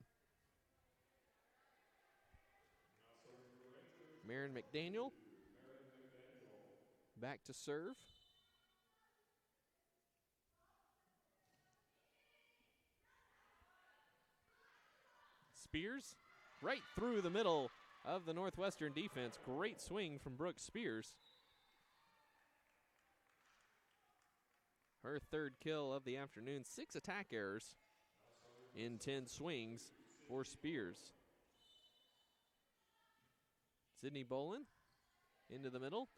Marin McDaniel back to serve. Spears right through the middle of the Northwestern defense. Great swing from Brooke Spears. Her 3rd kill of the afternoon. 6 attack errors in 10 swings for Spears. Sydney Bolin into the middle.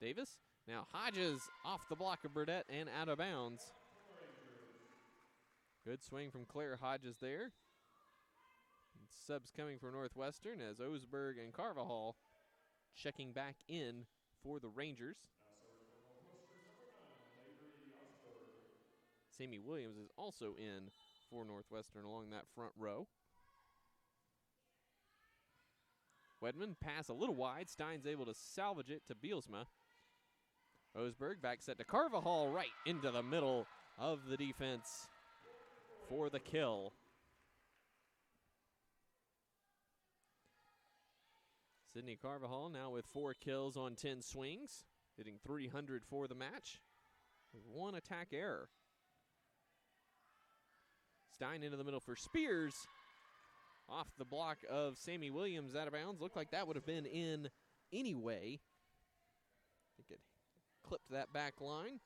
Davis. Now Hodges off the block of Burdette and out of bounds. Good swing from Claire Hodges there. Subs coming for Northwestern as Osberg and Carvajal checking back in for the Rangers. Sammy Williams is also in for Northwestern along that front row. Wedman pass a little wide. Stein's able to salvage it to Bielsma. Osberg back set to Carvajal right into the middle of the defense for the kill. Sydney Carvajal now with 4 kills on 10 swings, hitting .300 for the match with 1 attack error. Stein into the middle for Spears. Off the block of Sammy Williams, out of bounds. Looked like that would have been in anyway. I think it clipped that back line.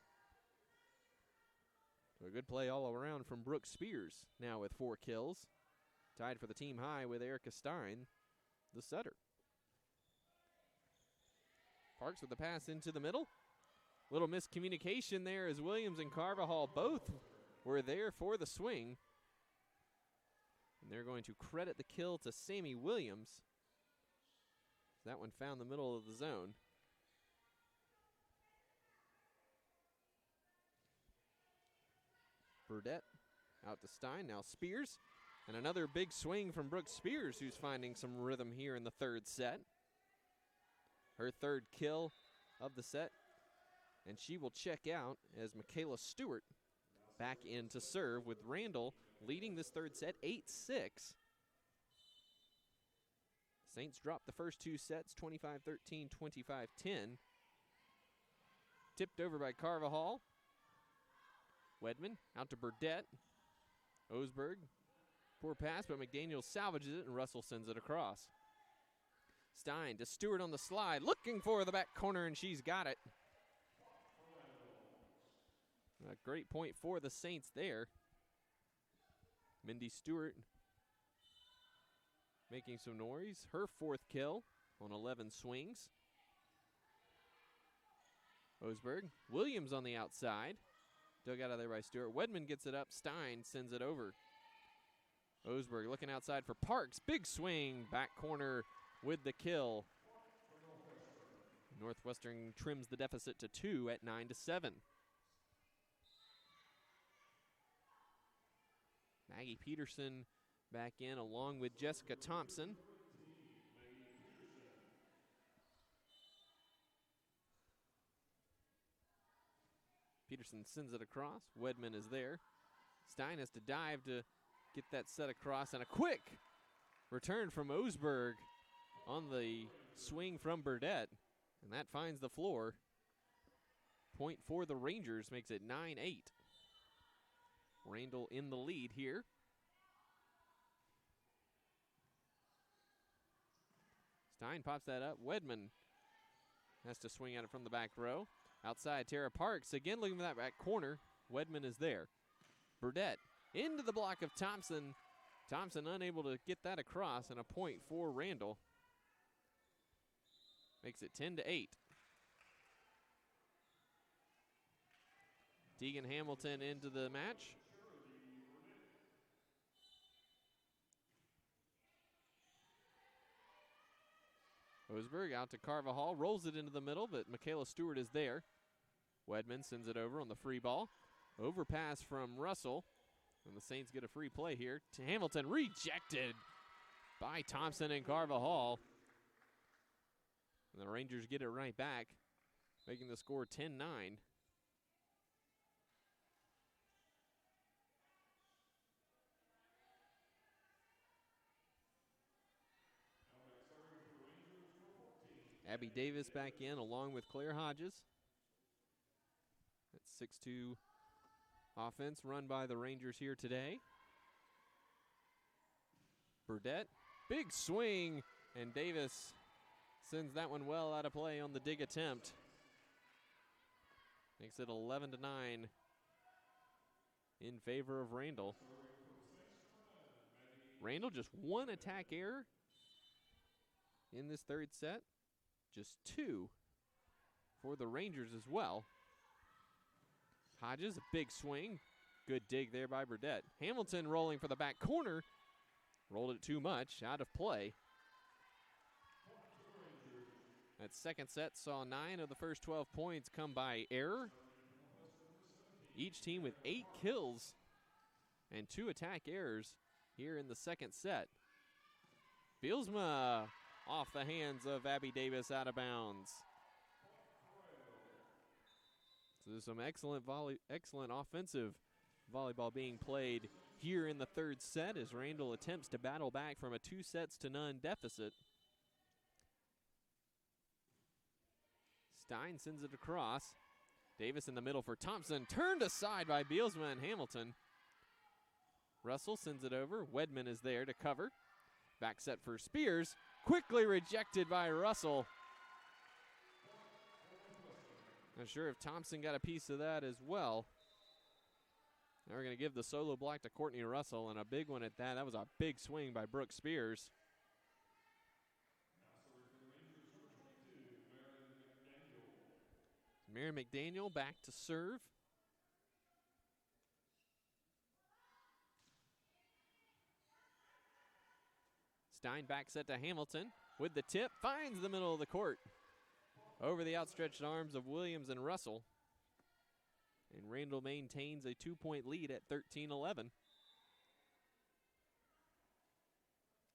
So a good play all around from Brooke Spears, now with 4 kills. Tied for the team high with Erica Stein, the setter. Parks with the pass into the middle. Little miscommunication there as Williams and Carvajal both were there for the swing. And they're going to credit the kill to Sammy Williams. That one found the middle of the zone. Burdette out to Stein, now Spears. And another big swing from Brooke Spears, who's finding some rhythm here in the 3rd set. Her 3rd kill of the set. And she will check out as Kayla Stewart back in to serve, with Randall leading this 3rd set 8-6. Saints dropped the first 2 sets, 25-13, 25-10. Tipped over by Carvajal. Wedman out to Burdette. Osberg, poor pass, but McDaniel salvages it and Russell sends it across. Stein to Stewart on the slide, looking for the back corner, and she's got it. A great point for the Saints there. Mindy Stewart making some noise. Her 4th kill on 11 swings. Osberg. Williams on the outside. Dug out of there by Stewart. Wedman gets it up. Stein sends it over. Osberg looking outside for Parks. Big swing. Back corner with the kill. Northwestern trims the deficit to 2 at 9-7. Maggie Peterson back in along with Jessica Thompson. Peterson sends it across. Wedman is there. Stein has to dive to get that set across, and a quick return from Osberg on the swing from Burdette, and that finds the floor. Point for the Rangers makes it 9-8. Randall in the lead here. Stein pops that up. Wedman has to swing at it from the back row. Outside, Tara Parks again looking for that back corner. Wedman is there. Burdette into the block of Thompson. Thompson unable to get that across, and a point for Randall. Makes it 10-8. Tegan Hamilton into the match. Osberg out to Carvajal, rolls it into the middle, but Kayla Stewart is there. Wedman sends it over on the free ball. Overpass from Russell, and the Saints get a free play here. To Hamilton, rejected by Thompson and Carvajal. And the Rangers get it right back, making the score 10-9. Abby Davis back in along with Claire Hodges. That's 6-2 offense run by the Rangers here today. Burdette, big swing, and Davis sends that one well out of play on the dig attempt. Makes it 11-9 in favor of Randall. Randall just 1 attack error in this 3rd set. Just 2 for the Rangers as well. Hodges, a big swing. Good dig there by Burdette. Hamilton rolling for the back corner. Rolled it too much, out of play. That 2nd set saw 9 of the first 12 points come by error. Each team with 8 kills and 2 attack errors here in the second set. Bielsma off the hands of Abby Davis, out of bounds. So some excellent offensive volleyball being played here in the third set as Randall attempts to battle back from a 2-0 deficit. Stein sends it across. Davis in the middle for Thompson, turned aside by Bielsma and Hamilton. Russell sends it over. Wedman is there to cover. Back set for Spears, quickly rejected by Russell. Not sure if Thompson got a piece of that as well. Now we're going to give the solo block to Courtney Russell, and a big one at that. That was a big swing by Brooke Spears. Mary McDaniel back to serve. Stein back set to Hamilton with the tip, finds the middle of the court. Over the outstretched arms of Williams and Russell. And Randall maintains a 2-point lead at 13-11.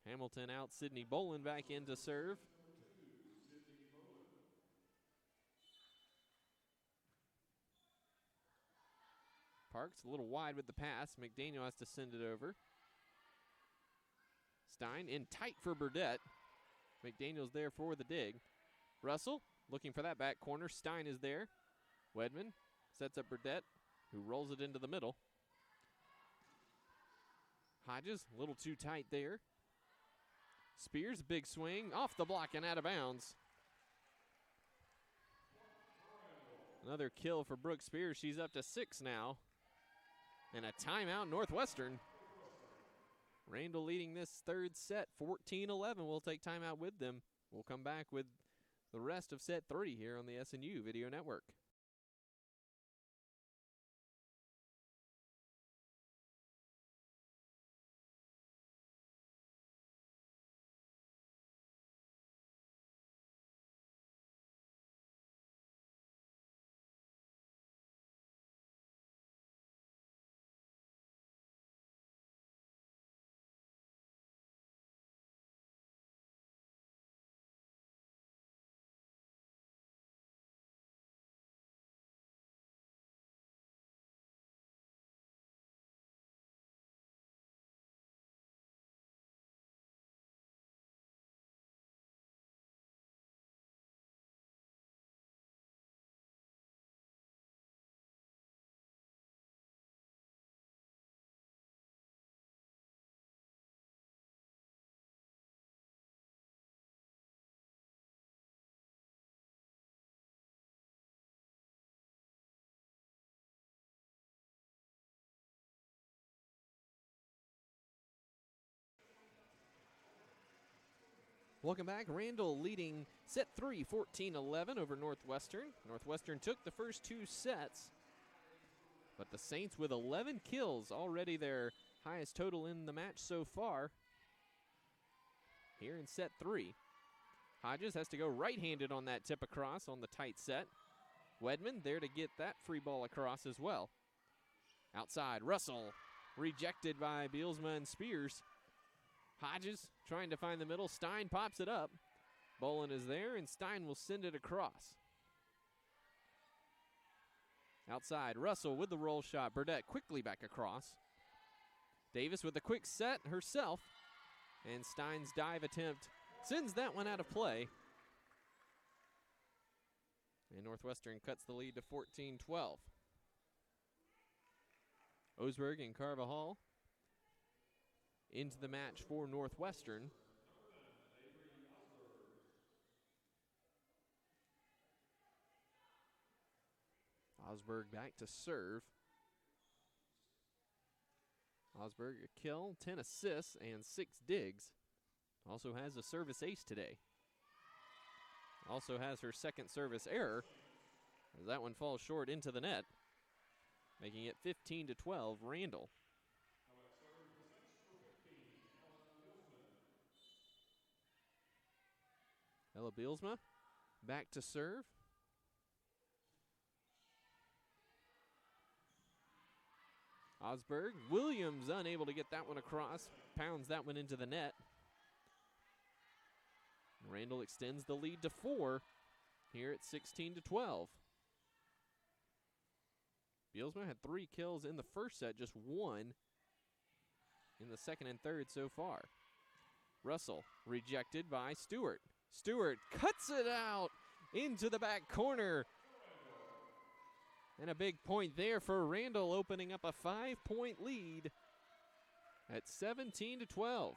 Hamilton out, Sydney Bolin back in to serve. Parks a little wide with the pass. McDaniel has to send it over. Stein in tight for Burdett. McDaniel's there for the dig. Russell looking for that back corner. Stein is there. Wedman sets up Burdett, who rolls it into the middle. Hodges a little too tight there. Spears, big swing, off the block and out of bounds. Another kill for Brooke Spears. She's up to 6 now. And a timeout, Northwestern. Randall leading this third set, 14-11. We'll take timeout with them. We'll come back with the rest of set 3 here on the SNU Video Network. Welcome back. Randall leading set 3, 14-11 over Northwestern. Northwestern took the first 2 sets, but the Saints with 11 kills, already their highest total in the match so far. Here in set 3. Hodges has to go right-handed on that tip across on the tight set. Wedman there to get that free ball across as well. Outside, Russell rejected by Bielsma and Spears. Hodges trying to find the middle. Stein pops it up. Bolin is there, and Stein will send it across. Outside, Russell with the roll shot. Burdett quickly back across. Davis with a quick set herself. And Stein's dive attempt sends that one out of play. And Northwestern cuts the lead to 14-12. Osberg and Carvajal into the match for Northwestern. Osberg back to serve. Osberg a kill, 10 assists, and 6 digs. Also has a service ace today. Also has her second service error, as that one falls short into the net, making it 15-12 Randall. Ella Bielsma back to serve. Osberg, Williams unable to get that one across, pounds that one into the net. Randall extends the lead to 4 here at 16-12. Bealsma had 3 kills in the first set, just 1 in the second and third so far. Russell rejected by Stewart. Stewart cuts it out into the back corner. And a big point there for Randall, opening up a 5-point lead at 17-12.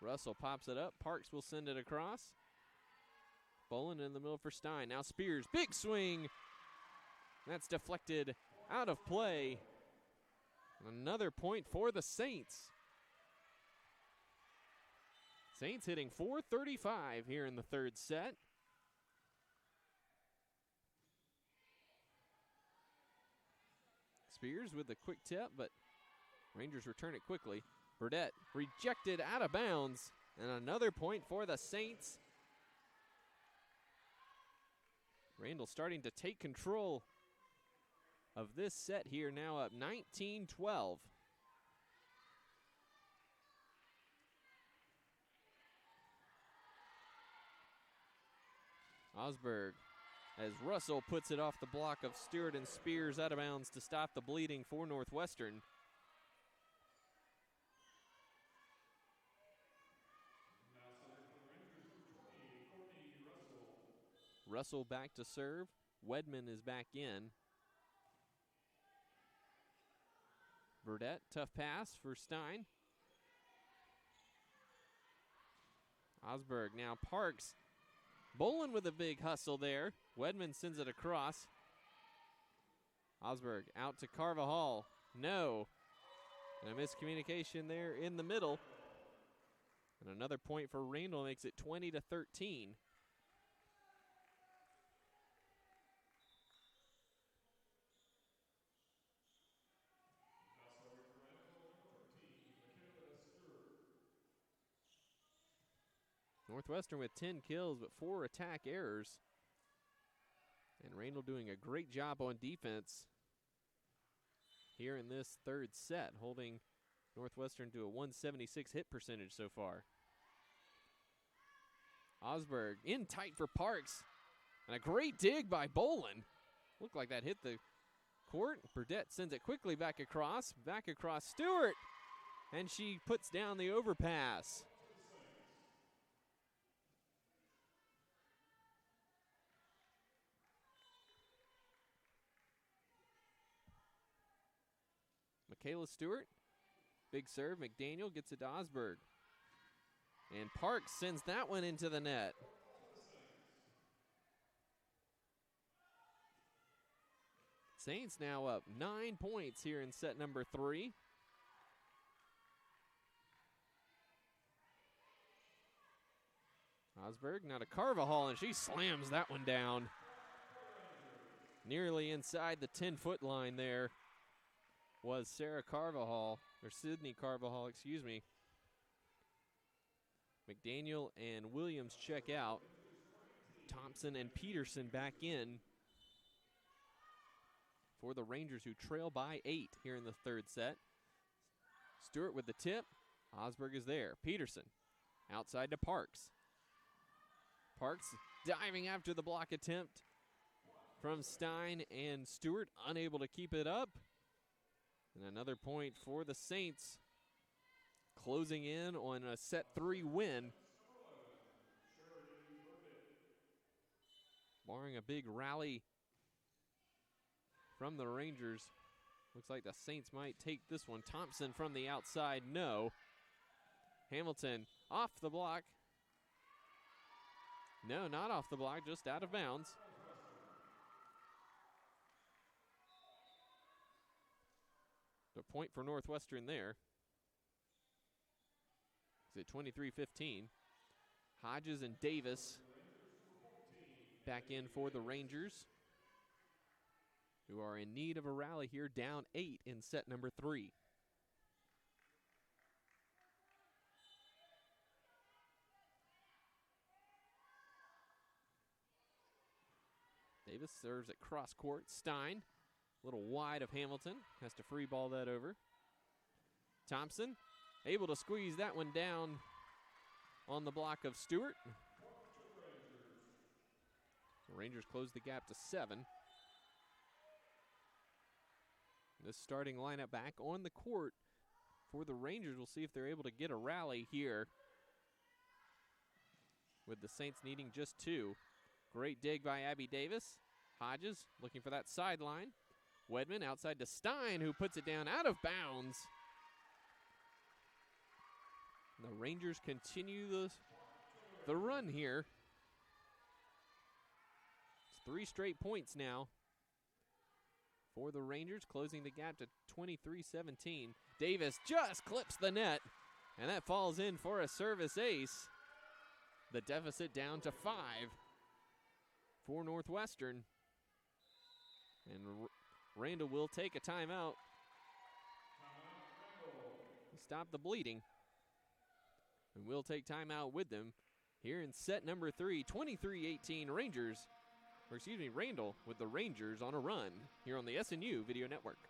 Russell pops it up. Parks will send it across. Bolin in the middle for Stein. Now Spears, big swing. That's deflected out of play. Another point for the Saints. Saints hitting .435 here in the third set. Spears with the quick tip, but Rangers return it quickly. Burdette rejected out of bounds, and another point for the Saints. Randall starting to take control of this set here, now up 19-12. Osberg, as Russell puts it off the block of Stewart and Spears out of bounds to stop the bleeding for Northwestern. Russell back to serve. Wedman is back in. Burdette, tough pass for Stein. Osberg, now Parks. Bolin with a big hustle there. Wedman sends it across. Osberg out to Carvajal. No. And a miscommunication there in the middle. And another point for Randall makes it 20-13. Northwestern with 10 kills, but 4 attack errors. And Randall doing a great job on defense here in this third set, holding Northwestern to a 176 hit percentage so far. Osberg in tight for Parks. And a great dig by Bolin. Looked like that hit the court. Burdette sends it quickly back across Stewart. And she puts down the overpass. Kayla Stewart, big serve. McDaniel gets it to Osberg. And Parks sends that one into the net. Saints now up 9 points here in set number 3. Osberg now to Carvajal, and she slams that one down. Nearly inside the 10-foot line there was Sydney Carvajal, excuse me. McDaniel and Williams check out. Thompson and Peterson back in for the Rangers, who trail by 8 here in the third set. Stewart with the tip. Osberg is there. Peterson outside to Parks. Parks diving after the block attempt from Stein, and Stewart unable to keep it up. And another point for the Saints, closing in on a set 3 win. Barring a big rally from the Rangers, looks like the Saints might take this one. Thompson from the outside, no. Hamilton off the block. No, not off the block, just out of bounds. The point for Northwestern there. It's at 23-15. Hodges and Davis back in for the Rangers, who are in need of a rally here, down 8 in set number 3. Davis serves at cross court. Stein, a little wide of Hamilton, has to free ball that over. Thompson, able to squeeze that one down on the block of Stewart. The Rangers close the gap to 7. This starting lineup back on the court for the Rangers. We'll see if they're able to get a rally here, with the Saints needing just 2. Great dig by Abby Davis. Hodges looking for that sideline. Wedman outside to Stein, who puts it down out of bounds. The Rangers continue the run here. It's 3 straight points now for the Rangers, closing the gap to 23-17. Davis just clips the net, and that falls in for a service ace. The deficit down to 5 for Northwestern. And Randall will take a timeout. Stop the bleeding. And we'll take timeout with them here in set number 3, 23-18 Rangers. Or excuse me, Randall with the Rangers on a run here on the SNU Video Network.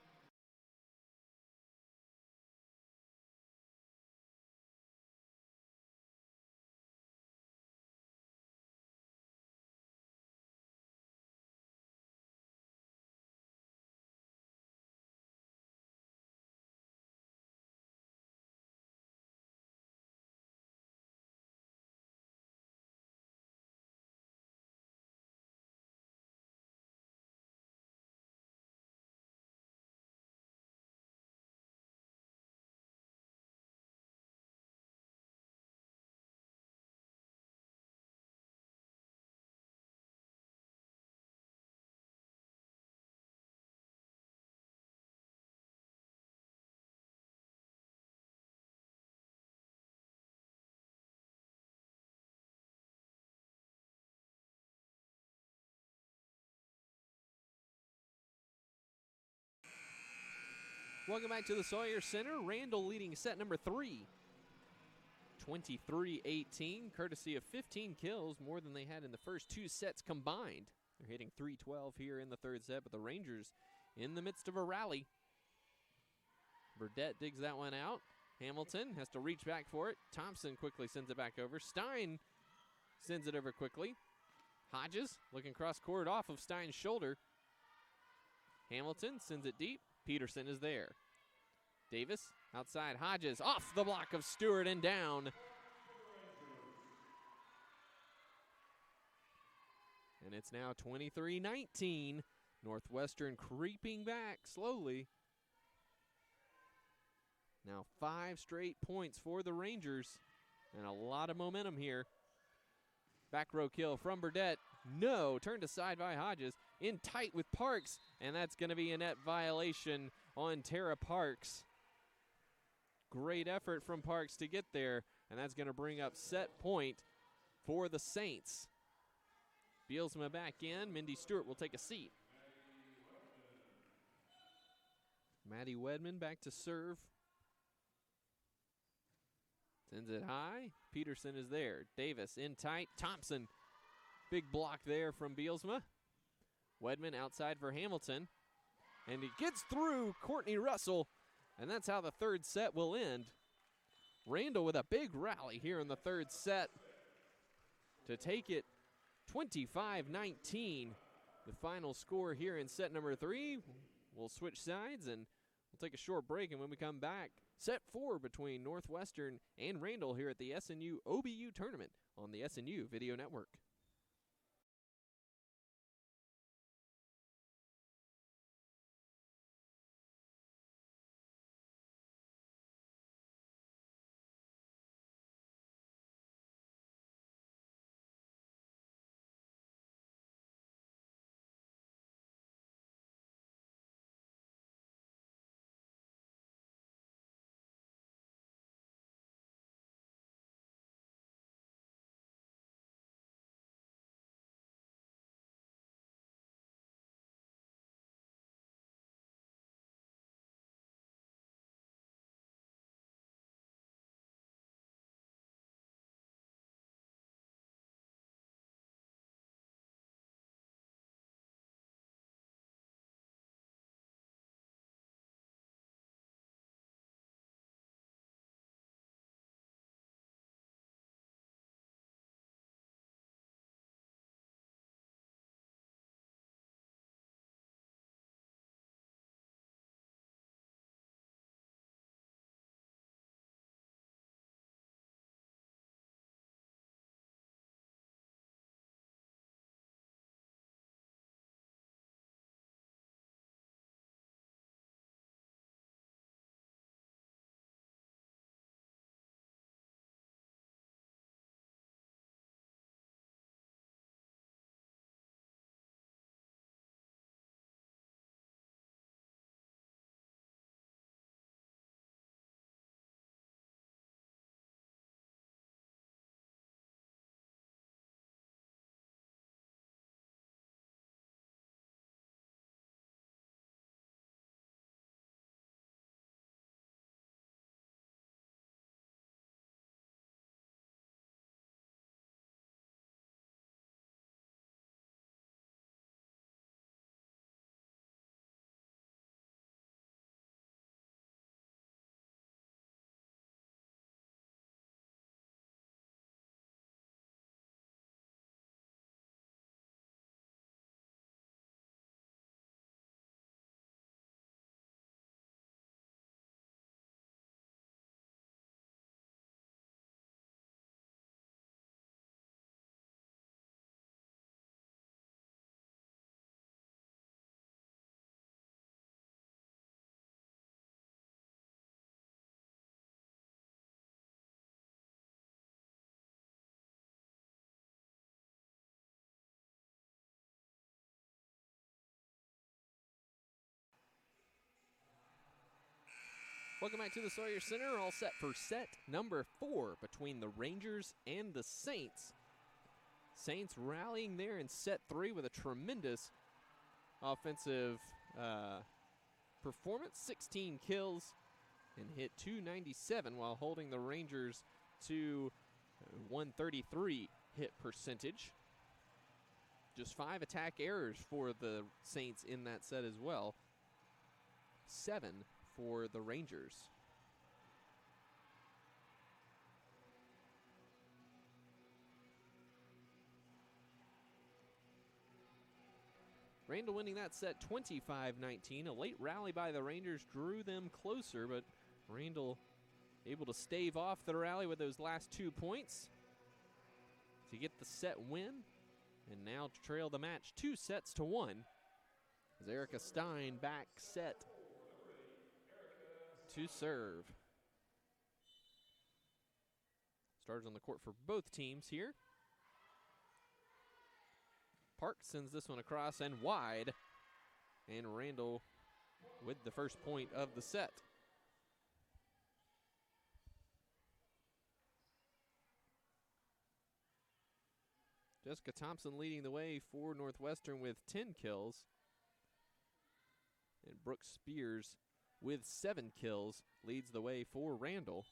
Welcome back to the Sawyer Center. Randall leading set number 3, 23-18, courtesy of 15 kills, more than they had in the first 2 sets combined. They're hitting .312 here in the 3rd set, but the Rangers in the midst of a rally. Burdette digs that one out. Hamilton has to reach back for it. Thompson quickly sends it back over. Stein sends it over quickly. Hodges looking cross court off of Stein's shoulder. Hamilton sends it deep. Peterson is there. Davis outside. Hodges off the block of Stewart and down. And it's now 23-19. Northwestern creeping back slowly. Now 5 straight points for the Rangers and a lot of momentum here. Back row kill from Burdette. No, turned aside by Hodges. In tight with Parks, and that's going to be a net violation on Tara Parks. Great effort from Parks to get there, and that's going to bring up set point for the Saints. Bielsma back in. Mindy Stewart will take a seat. Maddie Wedman back to serve. Sends it high. Peterson is there. Davis in tight. Thompson. Big block there from Bielsma. Wedman outside for Hamilton. And he gets through Courtney Russell. And that's how the 3rd set will end. Randall with a big rally here in the 3rd set to take it 25-19. The final score here in set number 3. We'll switch sides and we'll take a short break. And when we come back, set 4 between Northwestern and Randall here at the SNU OBU tournament on the SNU Video Network. Welcome back to the Sawyer Center, all set for set number 4 between the Rangers and the Saints. Saints rallying there in set 3 with a tremendous offensive performance, 16 kills, and hit 297 while holding the Rangers to 133 hit percentage. Just 5 attack errors for the Saints in that set as well. 7 for the Rangers. Randall winning that set 25-19. A late rally by the Rangers drew them closer, but Randall able to stave off the rally with those last 2 points to get the set win, and now to trail the match 2-1 as Erica Stein back set to serve. Starters on the court for both teams here. Park sends this one across and wide, and Randall with the first point of the set. Jessica Thompson leading the way for Northwestern with 10 kills. And Brooke Spears with 7 kills leads the way for Randall.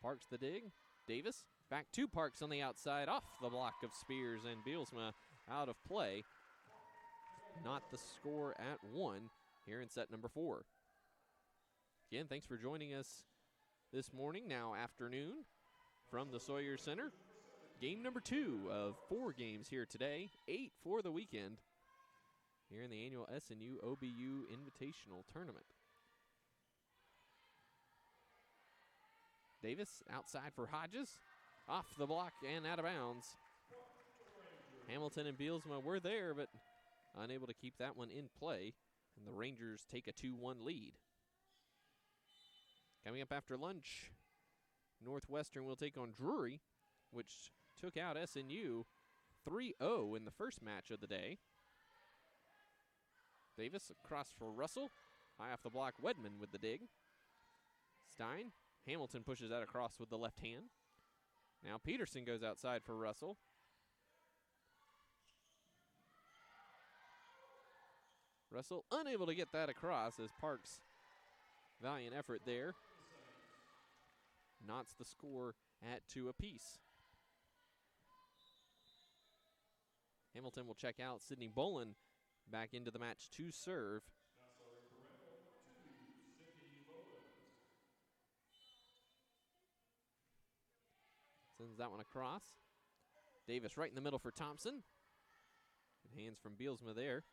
Parks the dig. Davis back to Parks on the outside, off the block of Spears, and Bielsma out of play. Not the score at 1 here in set number 4. Again, thanks for joining us this morning, now afternoon, from the Sawyer Center. Game number 2 of 4 games here today, 8 for the weekend, here in the annual SNU OBU Invitational Tournament. Davis outside for Hodges, off the block and out of bounds. Hamilton and Bielsma were there, but unable to keep that one in play, and the Rangers take a 2-1 lead. Coming up after lunch, Northwestern will take on Drury, which took out SNU 3-0 in the first match of the day. Davis across for Russell. High off the block, Wedman with the dig. Stein. Hamilton pushes that across with the left hand. Now Peterson goes outside for Russell. Russell unable to get that across as Parks, valiant effort there, knots the score at 2 apiece. Hamilton will check out. Sydney Bolin back into the match to serve. Sends that one across. Davis right in the middle for Thompson. Good hands from Bielsma there.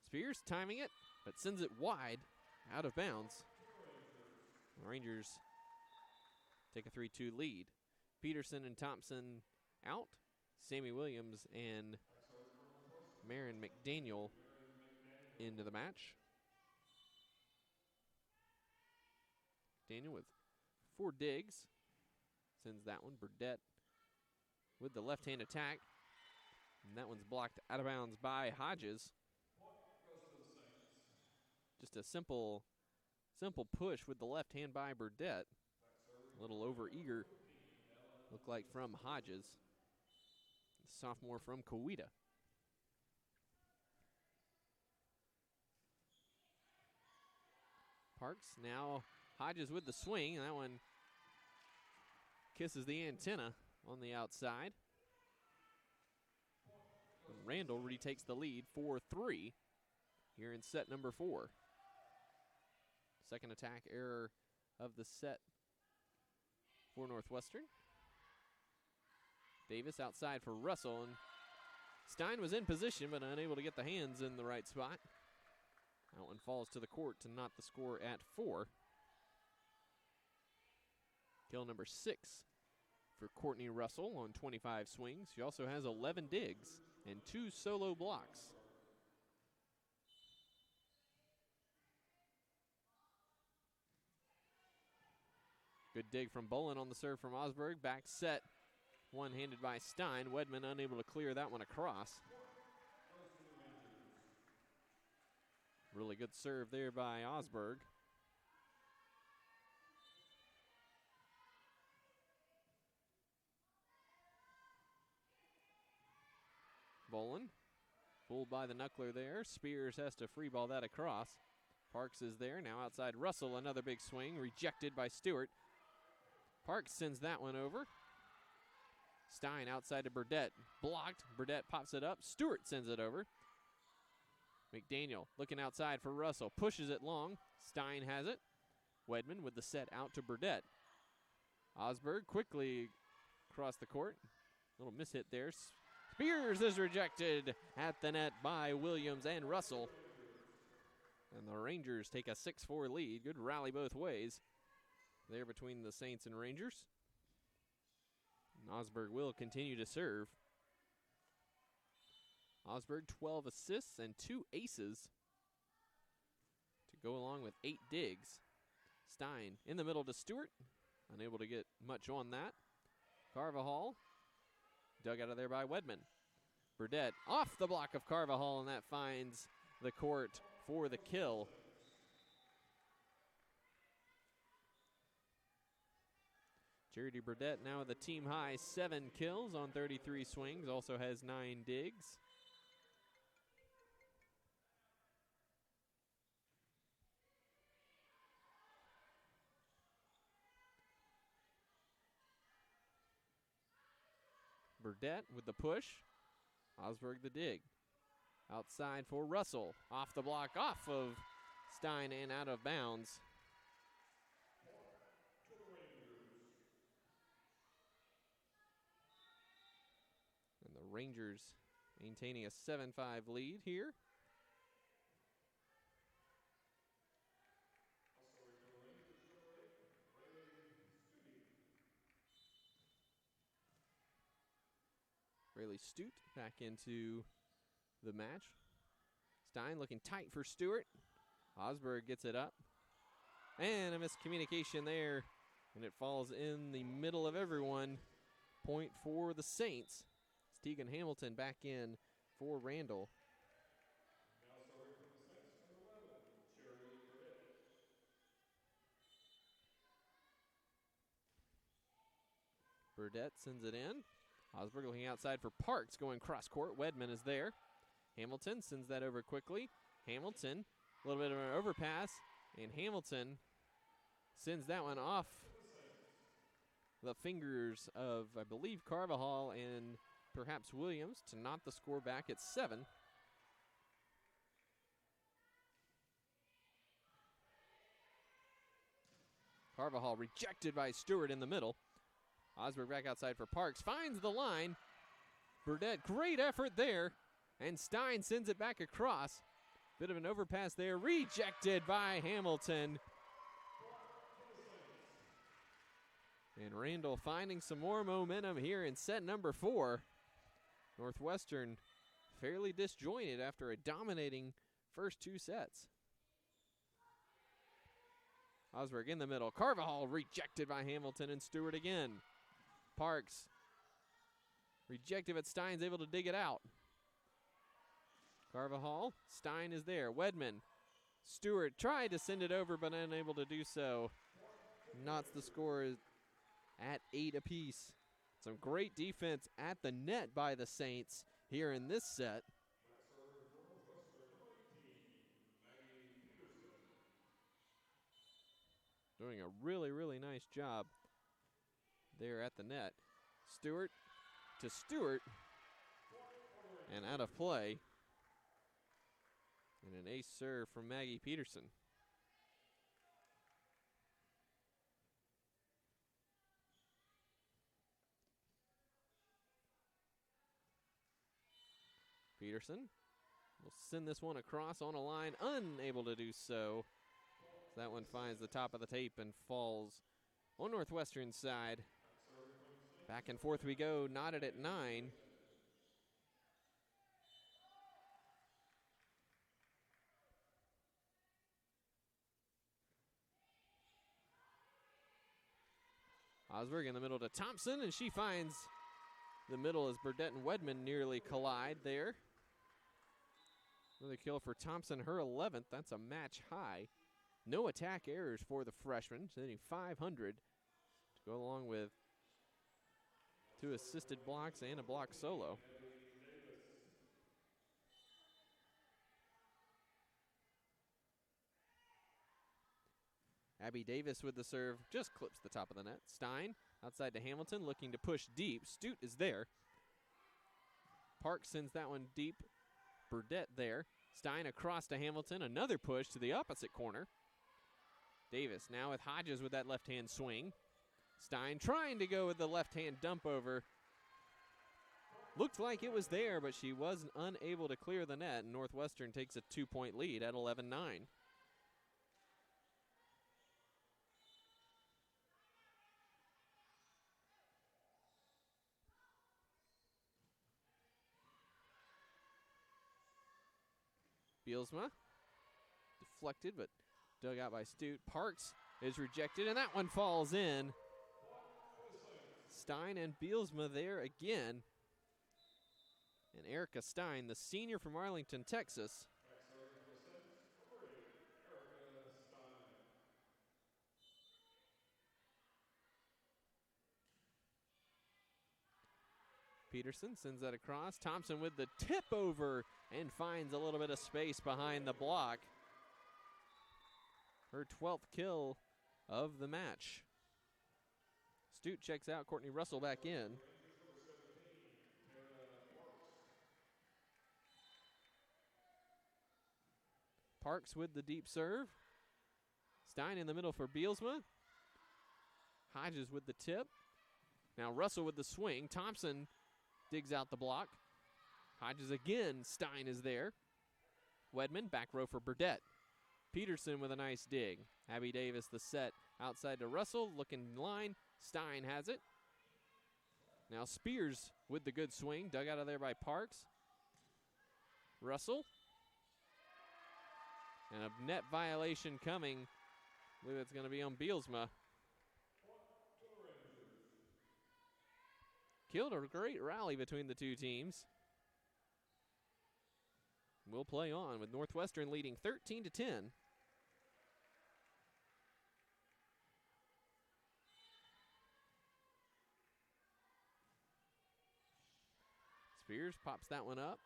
Spears timing it, but sends it wide, out of bounds. The Rangers take a 3-2 lead. Peterson and Thompson out. Sammy Williams and Marin McDaniel into the match. Daniel with 4 digs. Sends that one. Burdette with the left-hand attack. And that one's blocked out of bounds by Hodges. Just a simple push with the left hand by Burdette. A little over-eager, look like, from Hodges. Sophomore from Coweta. Parks now Hodges with the swing, and that one kisses the antenna on the outside. And Randall retakes the lead 4-3 here in set number 4. Second attack error of the set for Northwestern. Davis outside for Russell, and Stein was in position but unable to get the hands in the right spot. That one falls to the court to knot the score at 4. Kill number 6 for Courtney Russell on 25 swings. She also has 11 digs and 2 solo blocks. Good dig from Bolin on the serve from Osberg. Back set, one-handed by Stein. Wedman unable to clear that one across. Really good serve there by Osberg. Bolin, pulled by the knuckler there. Spears has to free ball that across. Parks is there, now outside Russell, another big swing, rejected by Stewart. Parks sends that one over. Stein outside to Burdett, blocked. Burdett pops it up, Stewart sends it over. McDaniel looking outside for Russell, pushes it long. Stein has it. Wedman with the set out to Burdett. Osberg quickly across the court. Little mishit there. Spears is rejected at the net by Williams and Russell. And the Rangers take a 6-4 lead. Good rally both ways there between the Saints and Rangers. And Osberg will continue to serve. Osberg 12 assists and 2 aces to go along with 8 digs. Stein in the middle to Stewart. Unable to get much on that. Carvajal dug out of there by Wedman. Burdett off the block of Carvajal, and that finds the court for the kill. Charity Burdett now with a team high 7 kills on 33 swings, also has 9 digs. Burdett with the push. Osberg the dig. Outside for Russell. Off the block, off of Stein and out of bounds. And the Rangers maintaining a 7-5 lead here. Rayleigh Stute back into the match. Stein looking tight for Stewart. Osberg gets it up. And a miscommunication there. And it falls in the middle of everyone. Point for the Saints. Tegan Hamilton back in for Randall. Burdett sends it in. Osberg looking outside for Parks, going cross court. Wedman is there. Hamilton sends that over quickly. Hamilton, a little bit of an overpass, and Hamilton sends that one off the fingers of, I believe, Carvajal and perhaps Williams to knot the score back at 7. Carvajal rejected by Stewart in the middle. Osberg back outside for Parks, finds the line. Burdett, great effort there. And Stein sends it back across. Bit of an overpass there, rejected by Hamilton. And Randall finding some more momentum here in set number 4. Northwestern fairly disjointed after a dominating first 2 sets. Osberg in the middle. Carvajal rejected by Hamilton and Stewart again. Parks rejected, but Stein's able to dig it out. Carvajal, Stein is there. Wedman, Stewart tried to send it over, but unable to do so. Knots the score at 8 apiece. Some great defense at the net by the Saints here in this set. Doing a really, really nice job there at the net. Stewart to Stewart, and out of play. And an ace serve from Maggie Peterson. Peterson will send this one across on a line, unable to do so. That one finds the top of the tape and falls on Northwestern's side. Back and forth we go, knotted at 9. Osberg in the middle to Thompson, and she finds the middle as Burdett and Wedman nearly collide there. Another kill for Thompson, her 11th. That's a match high. No attack errors for the freshman, hitting 500 to go along with 2 assisted blocks and a block solo. Abby Davis with the serve, just clips the top of the net. Stein outside to Hamilton, looking to push deep. Stute is there. Park sends that one deep. Burdett there. Stein across to Hamilton, another push to the opposite corner. Davis now with Hodges with that left-hand swing. Stein trying to go with the left-hand dump over. Looked like it was there, but she was unable to clear the net, and Northwestern takes a 2-point lead at 11-9. Bielsma deflected, but dug out by Stute. Parks is rejected, and that one falls in. Stein and Bielsma there again. And Erica Stein, the senior from Arlington, Texas. Peterson sends that across. Thompson with the tip over and finds a little bit of space behind the block. Her 12th kill of the match. Stute checks out, Courtney Russell back in. Parks with the deep serve. Stein in the middle for Bielsma. Hodges with the tip. Now Russell with the swing. Thompson digs out the block. Hodges again. Stein is there. Wedman back row for Burdett. Peterson with a nice dig. Abby Davis the set outside to Russell. Looking line. Stein has it. Now Spears with the good swing. Dug out of there by Parks. Russell. And a net violation coming. I believe it's going to be on Bielsma. Killed a great rally between the two teams. We'll play on with Northwestern leading 13-10. Spears pops that one up.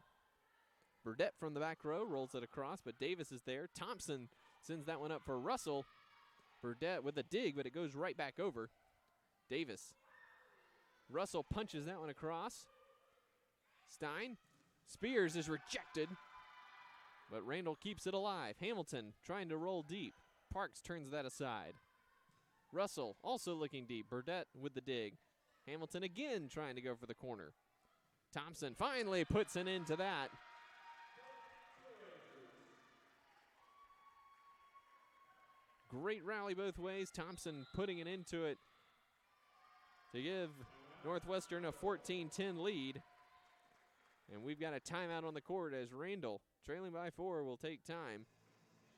Burdett from the back row rolls it across, but Davis is there. Thompson sends that one up for Russell. Burdett with a dig, but it goes right back over. Davis. Russell punches that one across. Stein. Spears is rejected, but Randall keeps it alive. Hamilton trying to roll deep. Parks turns that aside. Russell also looking deep. Burdett with the dig. Hamilton again trying to go for the corner. Thompson finally puts an end to that. Great rally both ways. Thompson putting it into it to give Northwestern a 14-10 lead. And we've got a timeout on the court as Randall, trailing by 4, will take time.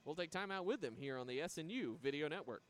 We'll take timeout with them here on the SNU Video Network.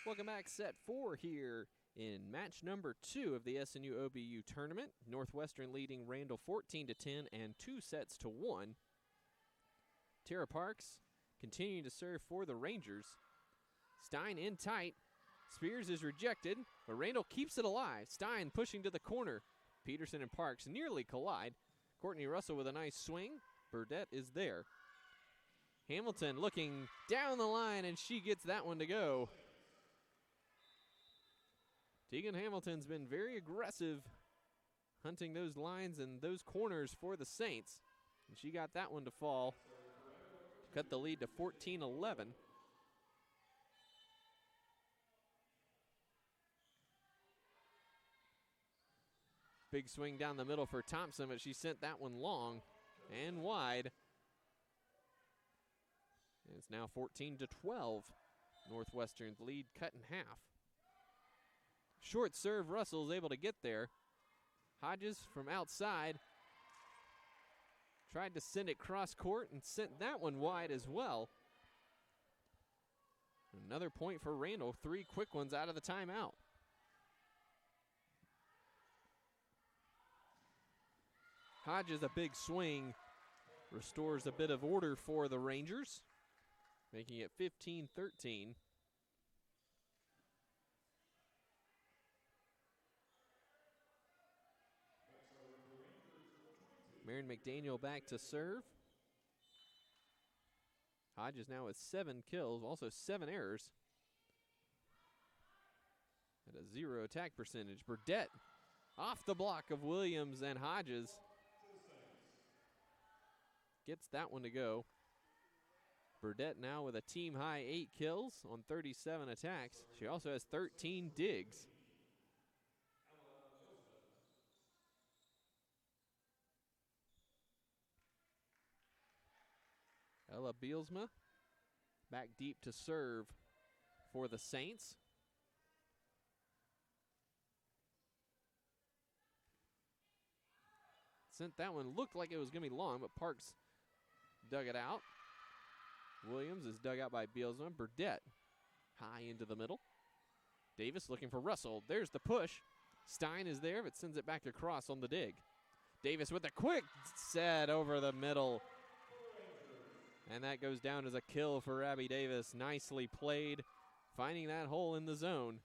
Welcome back, set 4 here in match number 2 of the SNU OBU tournament. Northwestern leading Randall 14-10 and 2-1. Tara Parks continuing to serve for the Rangers. Stein in tight. Spears is rejected, but Randall keeps it alive. Stein pushing to the corner. Peterson and Parks nearly collide. Courtney Russell with a nice swing. Burdette is there. Hamilton looking down the line, and she gets that one to go. Tegan Hamilton's been very aggressive hunting those lines and those corners for the Saints. And she got that one to fall. Cut the lead to 14-11. Big swing down the middle for Thompson, but she sent that one long and wide. And it's now 14-12. Northwestern's lead cut in half. Short serve, Russell's able to get there. Hodges from outside tried to send it cross court and sent that one wide as well. Another point for Randall. 3 quick ones out of the timeout. Hodges, a big swing, restores a bit of order for the Rangers, making it 15-13. Marion McDaniel back to serve. Hodges now with 7 kills, also 7 errors. At a 0 attack percentage. Burdette off the block of Williams, and Hodges gets that one to go. Burdette now with a team high 8 kills on 37 attacks. She also has 13 digs. Ella Bielsma back deep to serve for the Saints. Sent that one, looked like it was going to be long, but Parks dug it out. Williams is dug out by Bielsma. Burdette high into the middle. Davis looking for Russell. There's the push. Stein is there, but sends it back across on the dig. Davis with a quick set over the middle. And that goes down as a kill for Abby Davis. Nicely played, finding that hole in the zone.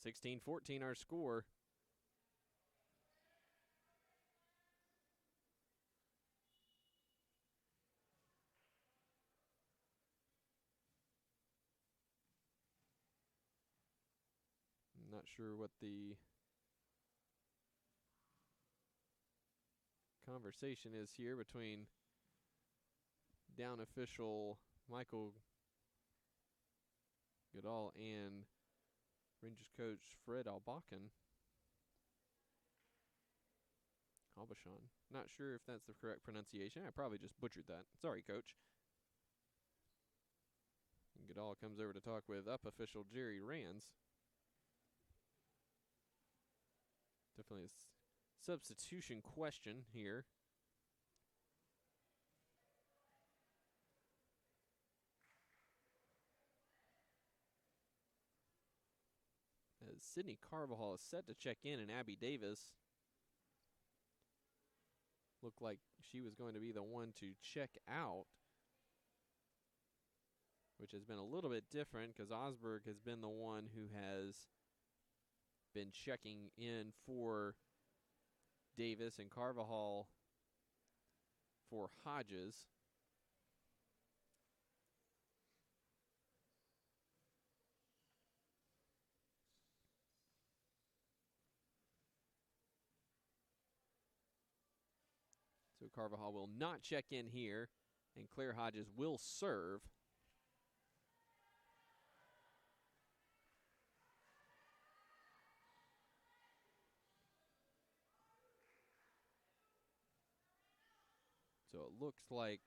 16-14 our score. I'm not sure what the conversation is here between down official Michael Goodall and Rangers coach Fred Albachon. Not sure if that's the correct pronunciation. I probably just butchered that. Sorry, coach. And Goodall comes over to talk with up official Jerry Rands. Definitely a substitution question here. As Sydney Carvajal is set to check in, and Abby Davis looked like she was going to be the one to check out, which has been a little bit different because Osberg has been the one who has been checking in for Davis and Carvajal for Hodges. So Carvajal will not check in here, and Claire Hodges will serve. So it looks like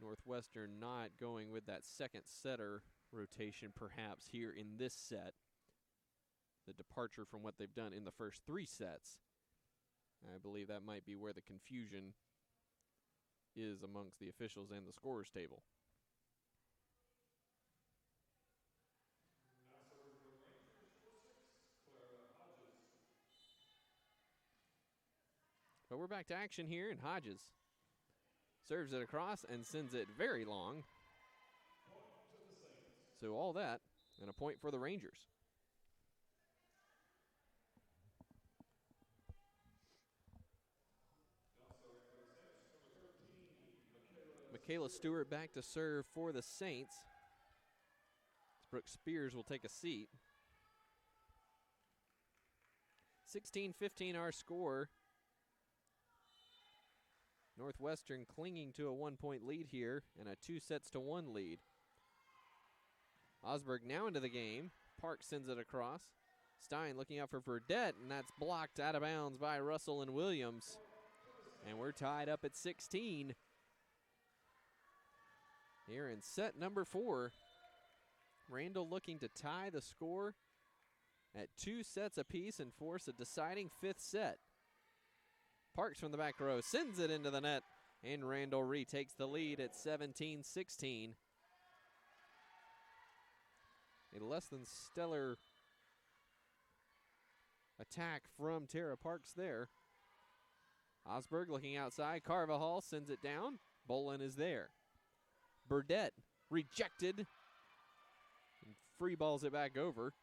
Northwestern not going with that second setter rotation perhaps here in this set. The departure from what they've done in the first 3 sets. I believe that might be where the confusion is amongst the officials and the scorers table. But we're back to action here, and Hodges serves it across and sends it very long. So all that, and a point for the Rangers. Kayla Stewart back to serve for the Saints. Brooke Spears will take a seat. 16-15 our score. Northwestern clinging to a 1-point lead here and a 2-1 lead. Osberg now into the game. Park sends it across. Stein looking out for Burdett, and that's blocked out of bounds by Russell and Williams. And we're tied up at 16. Here in set number 4. Randall looking to tie the score at 2 sets apiece and force a deciding 5th set. Parks from the back row sends it into the net, and Randall retakes the lead at 17-16. A less than stellar attack from Tara Parks there. Osberg looking outside. Carvajal sends it down. Bolin is there. Burdett rejected. And free balls it back over.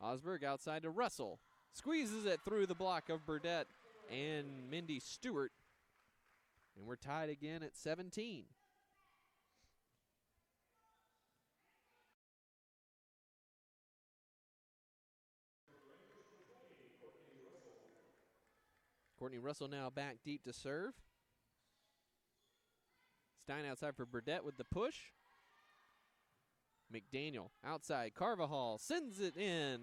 Osberg outside to Russell. Squeezes it through the block of Burdett and Mindy Stewart. And we're tied again at 17. Courtney Russell now back deep to serve. Stein outside for Burdett with the push. McDaniel outside. Carvajal sends it in.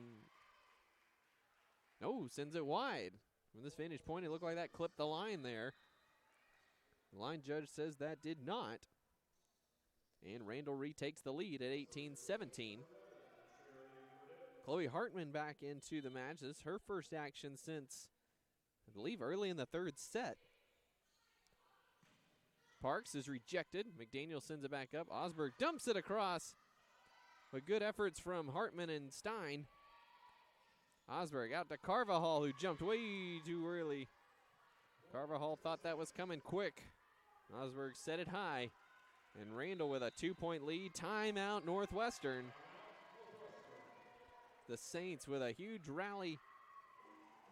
No, sends it wide. From this vantage point, it looked like that clipped the line there. The line judge says that did not. And Randall retakes the lead at 18-17. Chloe Hartman back into the match. This is her first action since, I believe, early in the 3rd set. Parks is rejected. McDaniel sends it back up. Osberg dumps it across. But good efforts from Hartman and Stein. Osberg out to Carvajal, who jumped way too early. Carvajal thought that was coming quick. Osberg set it high. And Randall with a 2-point lead. Timeout Northwestern. The Saints with a huge rally,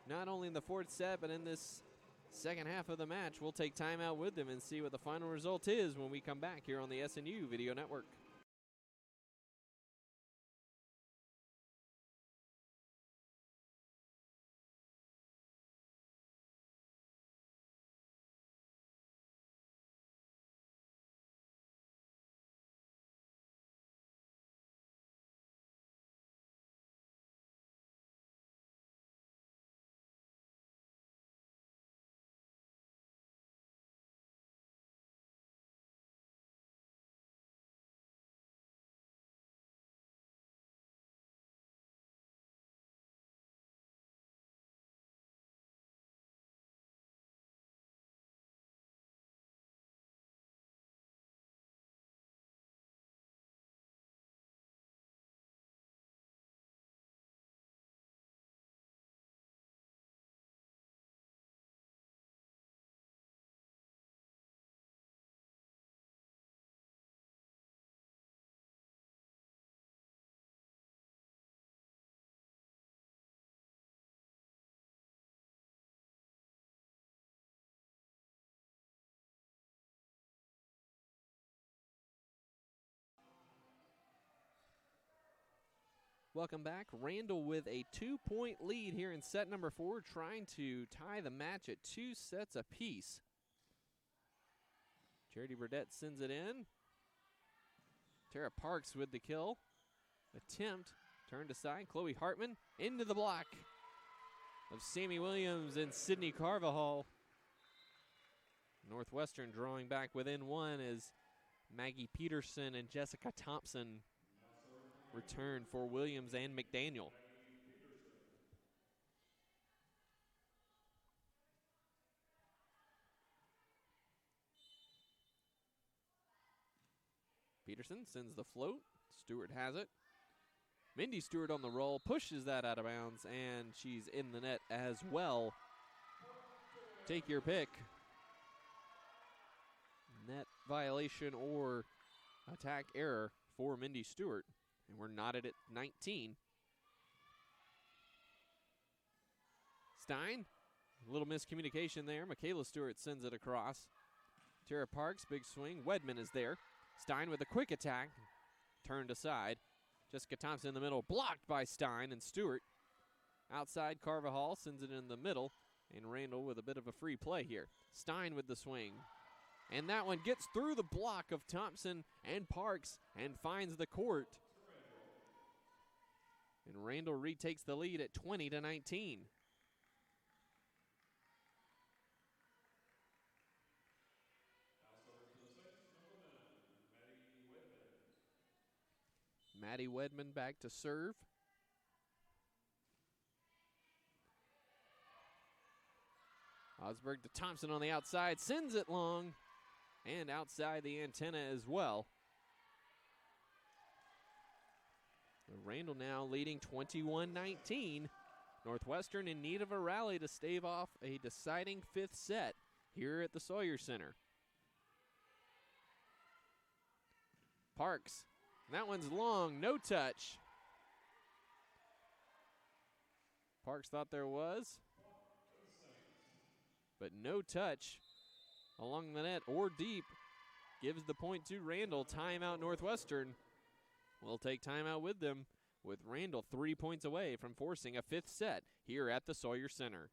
not only in the 4th set, but in this second half of the match. We'll take timeout with them and see what the final result is when we come back here on the SNU Video Network. Welcome back. Randall with a 2-point lead here in set number 4, trying to tie the match at 2 sets apiece. Charity Burdett sends it in. Tara Parks with the kill. Attempt turned aside. Chloe Hartman into the block of Sammy Williams and Sydney Carvajal. Northwestern drawing back within 1 as Maggie Peterson and Jessica Thompson return for Williams and McDaniel. Peterson sends the float. Stewart has it. Mindy Stewart on the roll, pushes that out of bounds, and she's in the net as well. Take your pick. Net violation or attack error for Mindy Stewart. And we're knotted at 19. Stein, a little miscommunication there. Michaela Stewart sends it across Tara Parks, big swing. Wedman is there. Stein with a quick attack. Turned aside. Jessica Thompson in the middle, blocked by Stein and Stewart. Outside, Carvajal sends it in the middle, and Randall with a bit of a free play here. Stein with the swing. And that one gets through the block of Thompson and Parks and finds the court. And Randall retakes the lead at 20-19. Maddie Wedman back to serve. Osberg to Thompson on the outside, sends it long, and outside the antenna as well. Randall now leading 21-19. Northwestern in need of a rally to stave off a deciding fifth set here at the Sawyer Center. Parks, that one's long, no touch. Parks thought there was, but no touch along the net or deep. Gives the point to Randall. Timeout Northwestern. We'll take timeout with them, with Randall 3 points away from forcing a fifth set here at the Sawyer Center.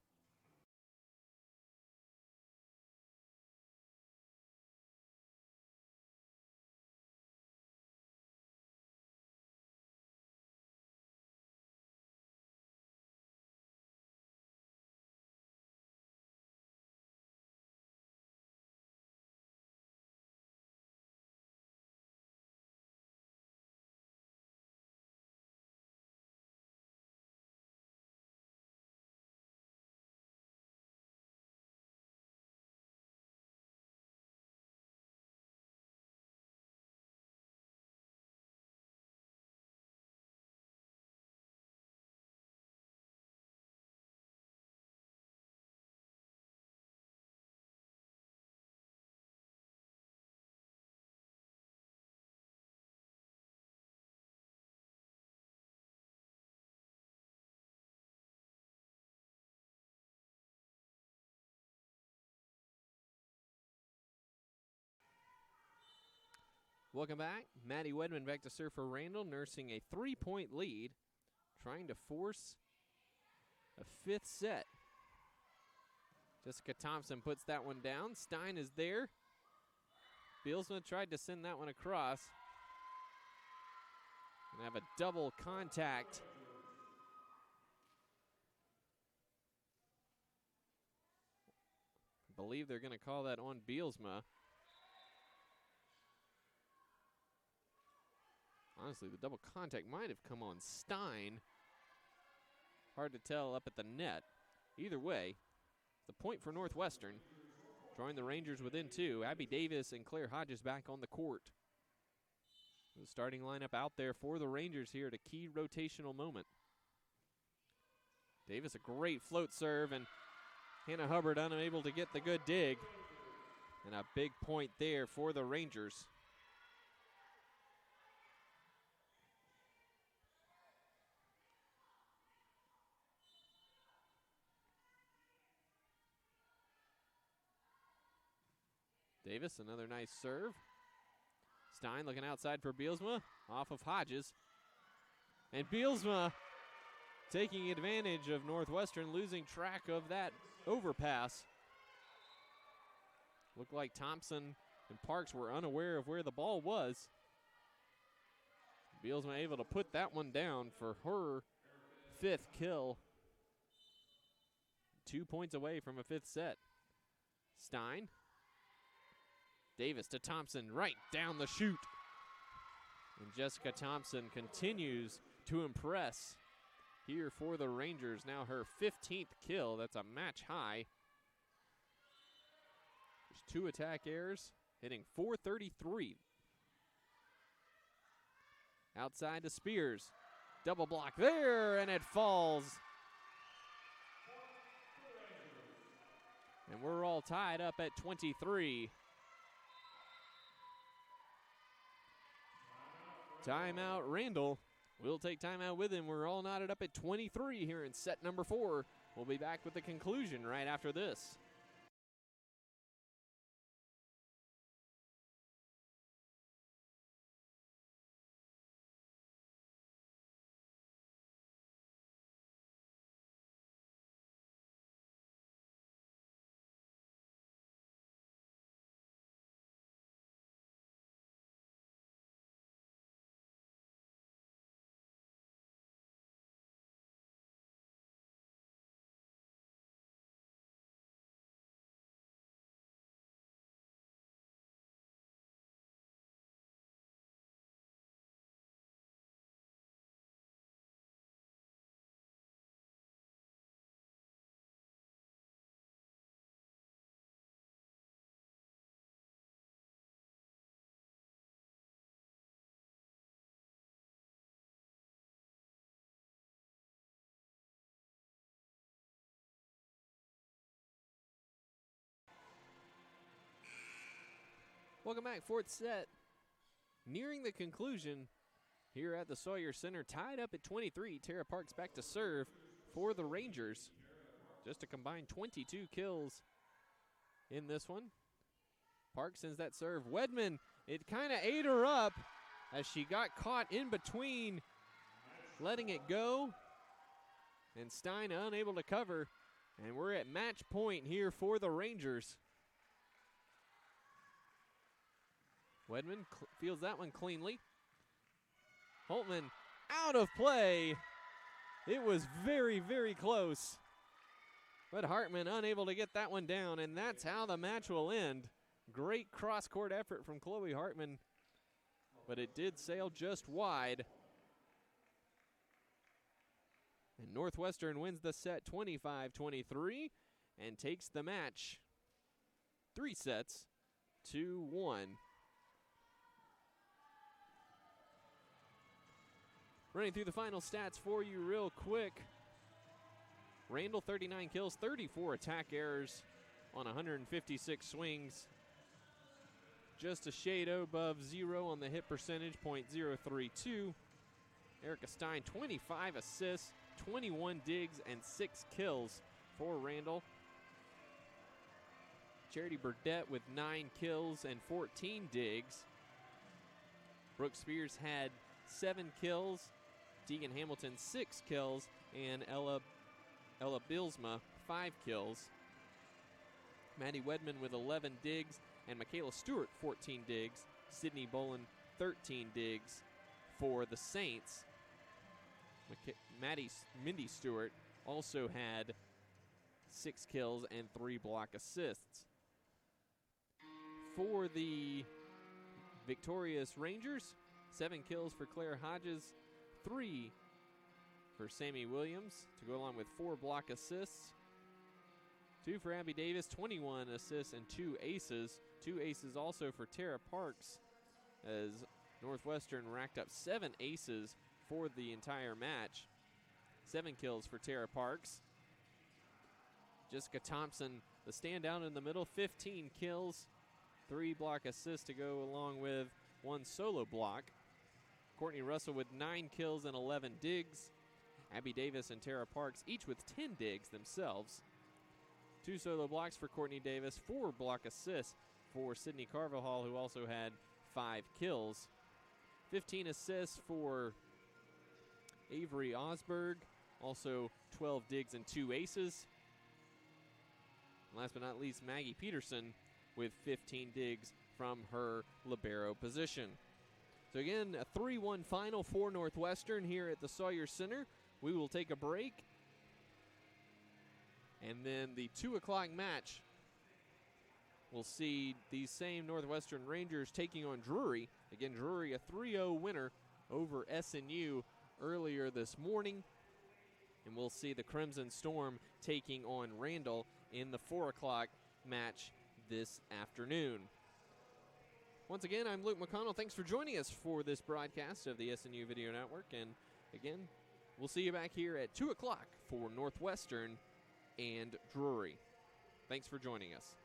Welcome back. Maddie Wedman back to serve for Randall, nursing a 3-point lead, trying to force a fifth set. Jessica Thompson puts that one down. Stein is there. Bielsma tried to send that one across. And have a double contact. I believe they're going to call that on Bielsma. Honestly, the double contact might have come on Stein. Hard to tell up at the net. Either way, the point for Northwestern. Drawing the Rangers within 2. Abby Davis and Claire Hodges back on the court. The starting lineup out there for the Rangers here at a key rotational moment. Davis, a great float serve, and Hannah Hubbard unable to get the good dig. And a big point there for the Rangers. Davis, another nice serve. Stein looking outside for Bielsma, off of Hodges. And Bielsma taking advantage of Northwestern losing track of that overpass. Looked like Thompson and Parks were unaware of where the ball was. Bielsma able to put that one down for her fifth kill. 2 points away from a fifth set. Stein. Davis to Thompson, right down the chute. And Jessica Thompson continues to impress here for the Rangers. Now her 15th kill. That's a match high. There's 2 attack errors, hitting .433. Outside to Spears. Double block there, and it falls. And we're all tied up at 23. Timeout Randall. We'll take timeout with him. We're all knotted up at 23 here in set number 4. We'll be back with the conclusion right after this. Welcome back, fourth set. Nearing the conclusion here at the Sawyer Center, tied up at 23. Tara Parks back to serve for the Rangers. Just a combined 22 kills in this one. Parks sends that serve. Wedman, it kind of ate her up as she got caught in between, letting it go. And Stein unable to cover. And we're at match point here for the Rangers. Wedman fields that one cleanly. Holtman out of play. It was very, very close. But Hartman unable to get that one down, and that's how the match will end. Great cross-court effort from Chloe Hartman, but it did sail just wide. And Northwestern wins the set 25-23 and takes the match 3 sets to 1. Running through the final stats for you real quick. Randall, 39 kills, 34 attack errors on 156 swings. Just a shade above 0 on the hit percentage, .032. Erica Stein, 25 assists, 21 digs, and 6 kills for Randall. Charity Burdette with 9 kills and 14 digs. Brooke Spears had 7 kills. Deegan Hamilton, 6 kills. And Ella Bilsma, 5 kills. Maddie Wedman with 11 digs. And Kayla Stewart, 14 digs. Sydney Bolin, 13 digs for the Saints. Mindy Stewart also had 6 kills and 3 block assists. For the victorious Rangers, 7 kills for Claire Hodges, 3 for Sammy Williams to go along with 4 block assists. 2 for Abby Davis, 21 assists and 2 aces. 2 aces also for Tara Parks, as Northwestern racked up 7 aces for the entire match. 7 kills for Tara Parks. Jessica Thompson, the standout in the middle, 15 kills, 3 block assists to go along with 1 solo block. Courtney Russell with 9 kills and 11 digs. Abby Davis and Tara Parks each with 10 digs themselves. 2 solo blocks for Courtney Davis, 4 block assists for Sydney Carvajal, who also had 5 kills. 15 assists for Avery Osberg, also 12 digs and 2 aces. And last but not least, Maggie Peterson with 15 digs from her libero position. So again, a 3-1 final for Northwestern here at the Sawyer Center. We will take a break. And then the 2 o'clock match will see these same Northwestern Rangers taking on Drury. Again, Drury, a 3-0 winner over SNU earlier this morning. And we'll see the Crimson Storm taking on Randall in the 4 o'clock match this afternoon. Once again, I'm Luke McConnell. Thanks for joining us for this broadcast of the SNU Video Network. And again, we'll see you back here at 2 o'clock for Northwestern and Drury. Thanks for joining us.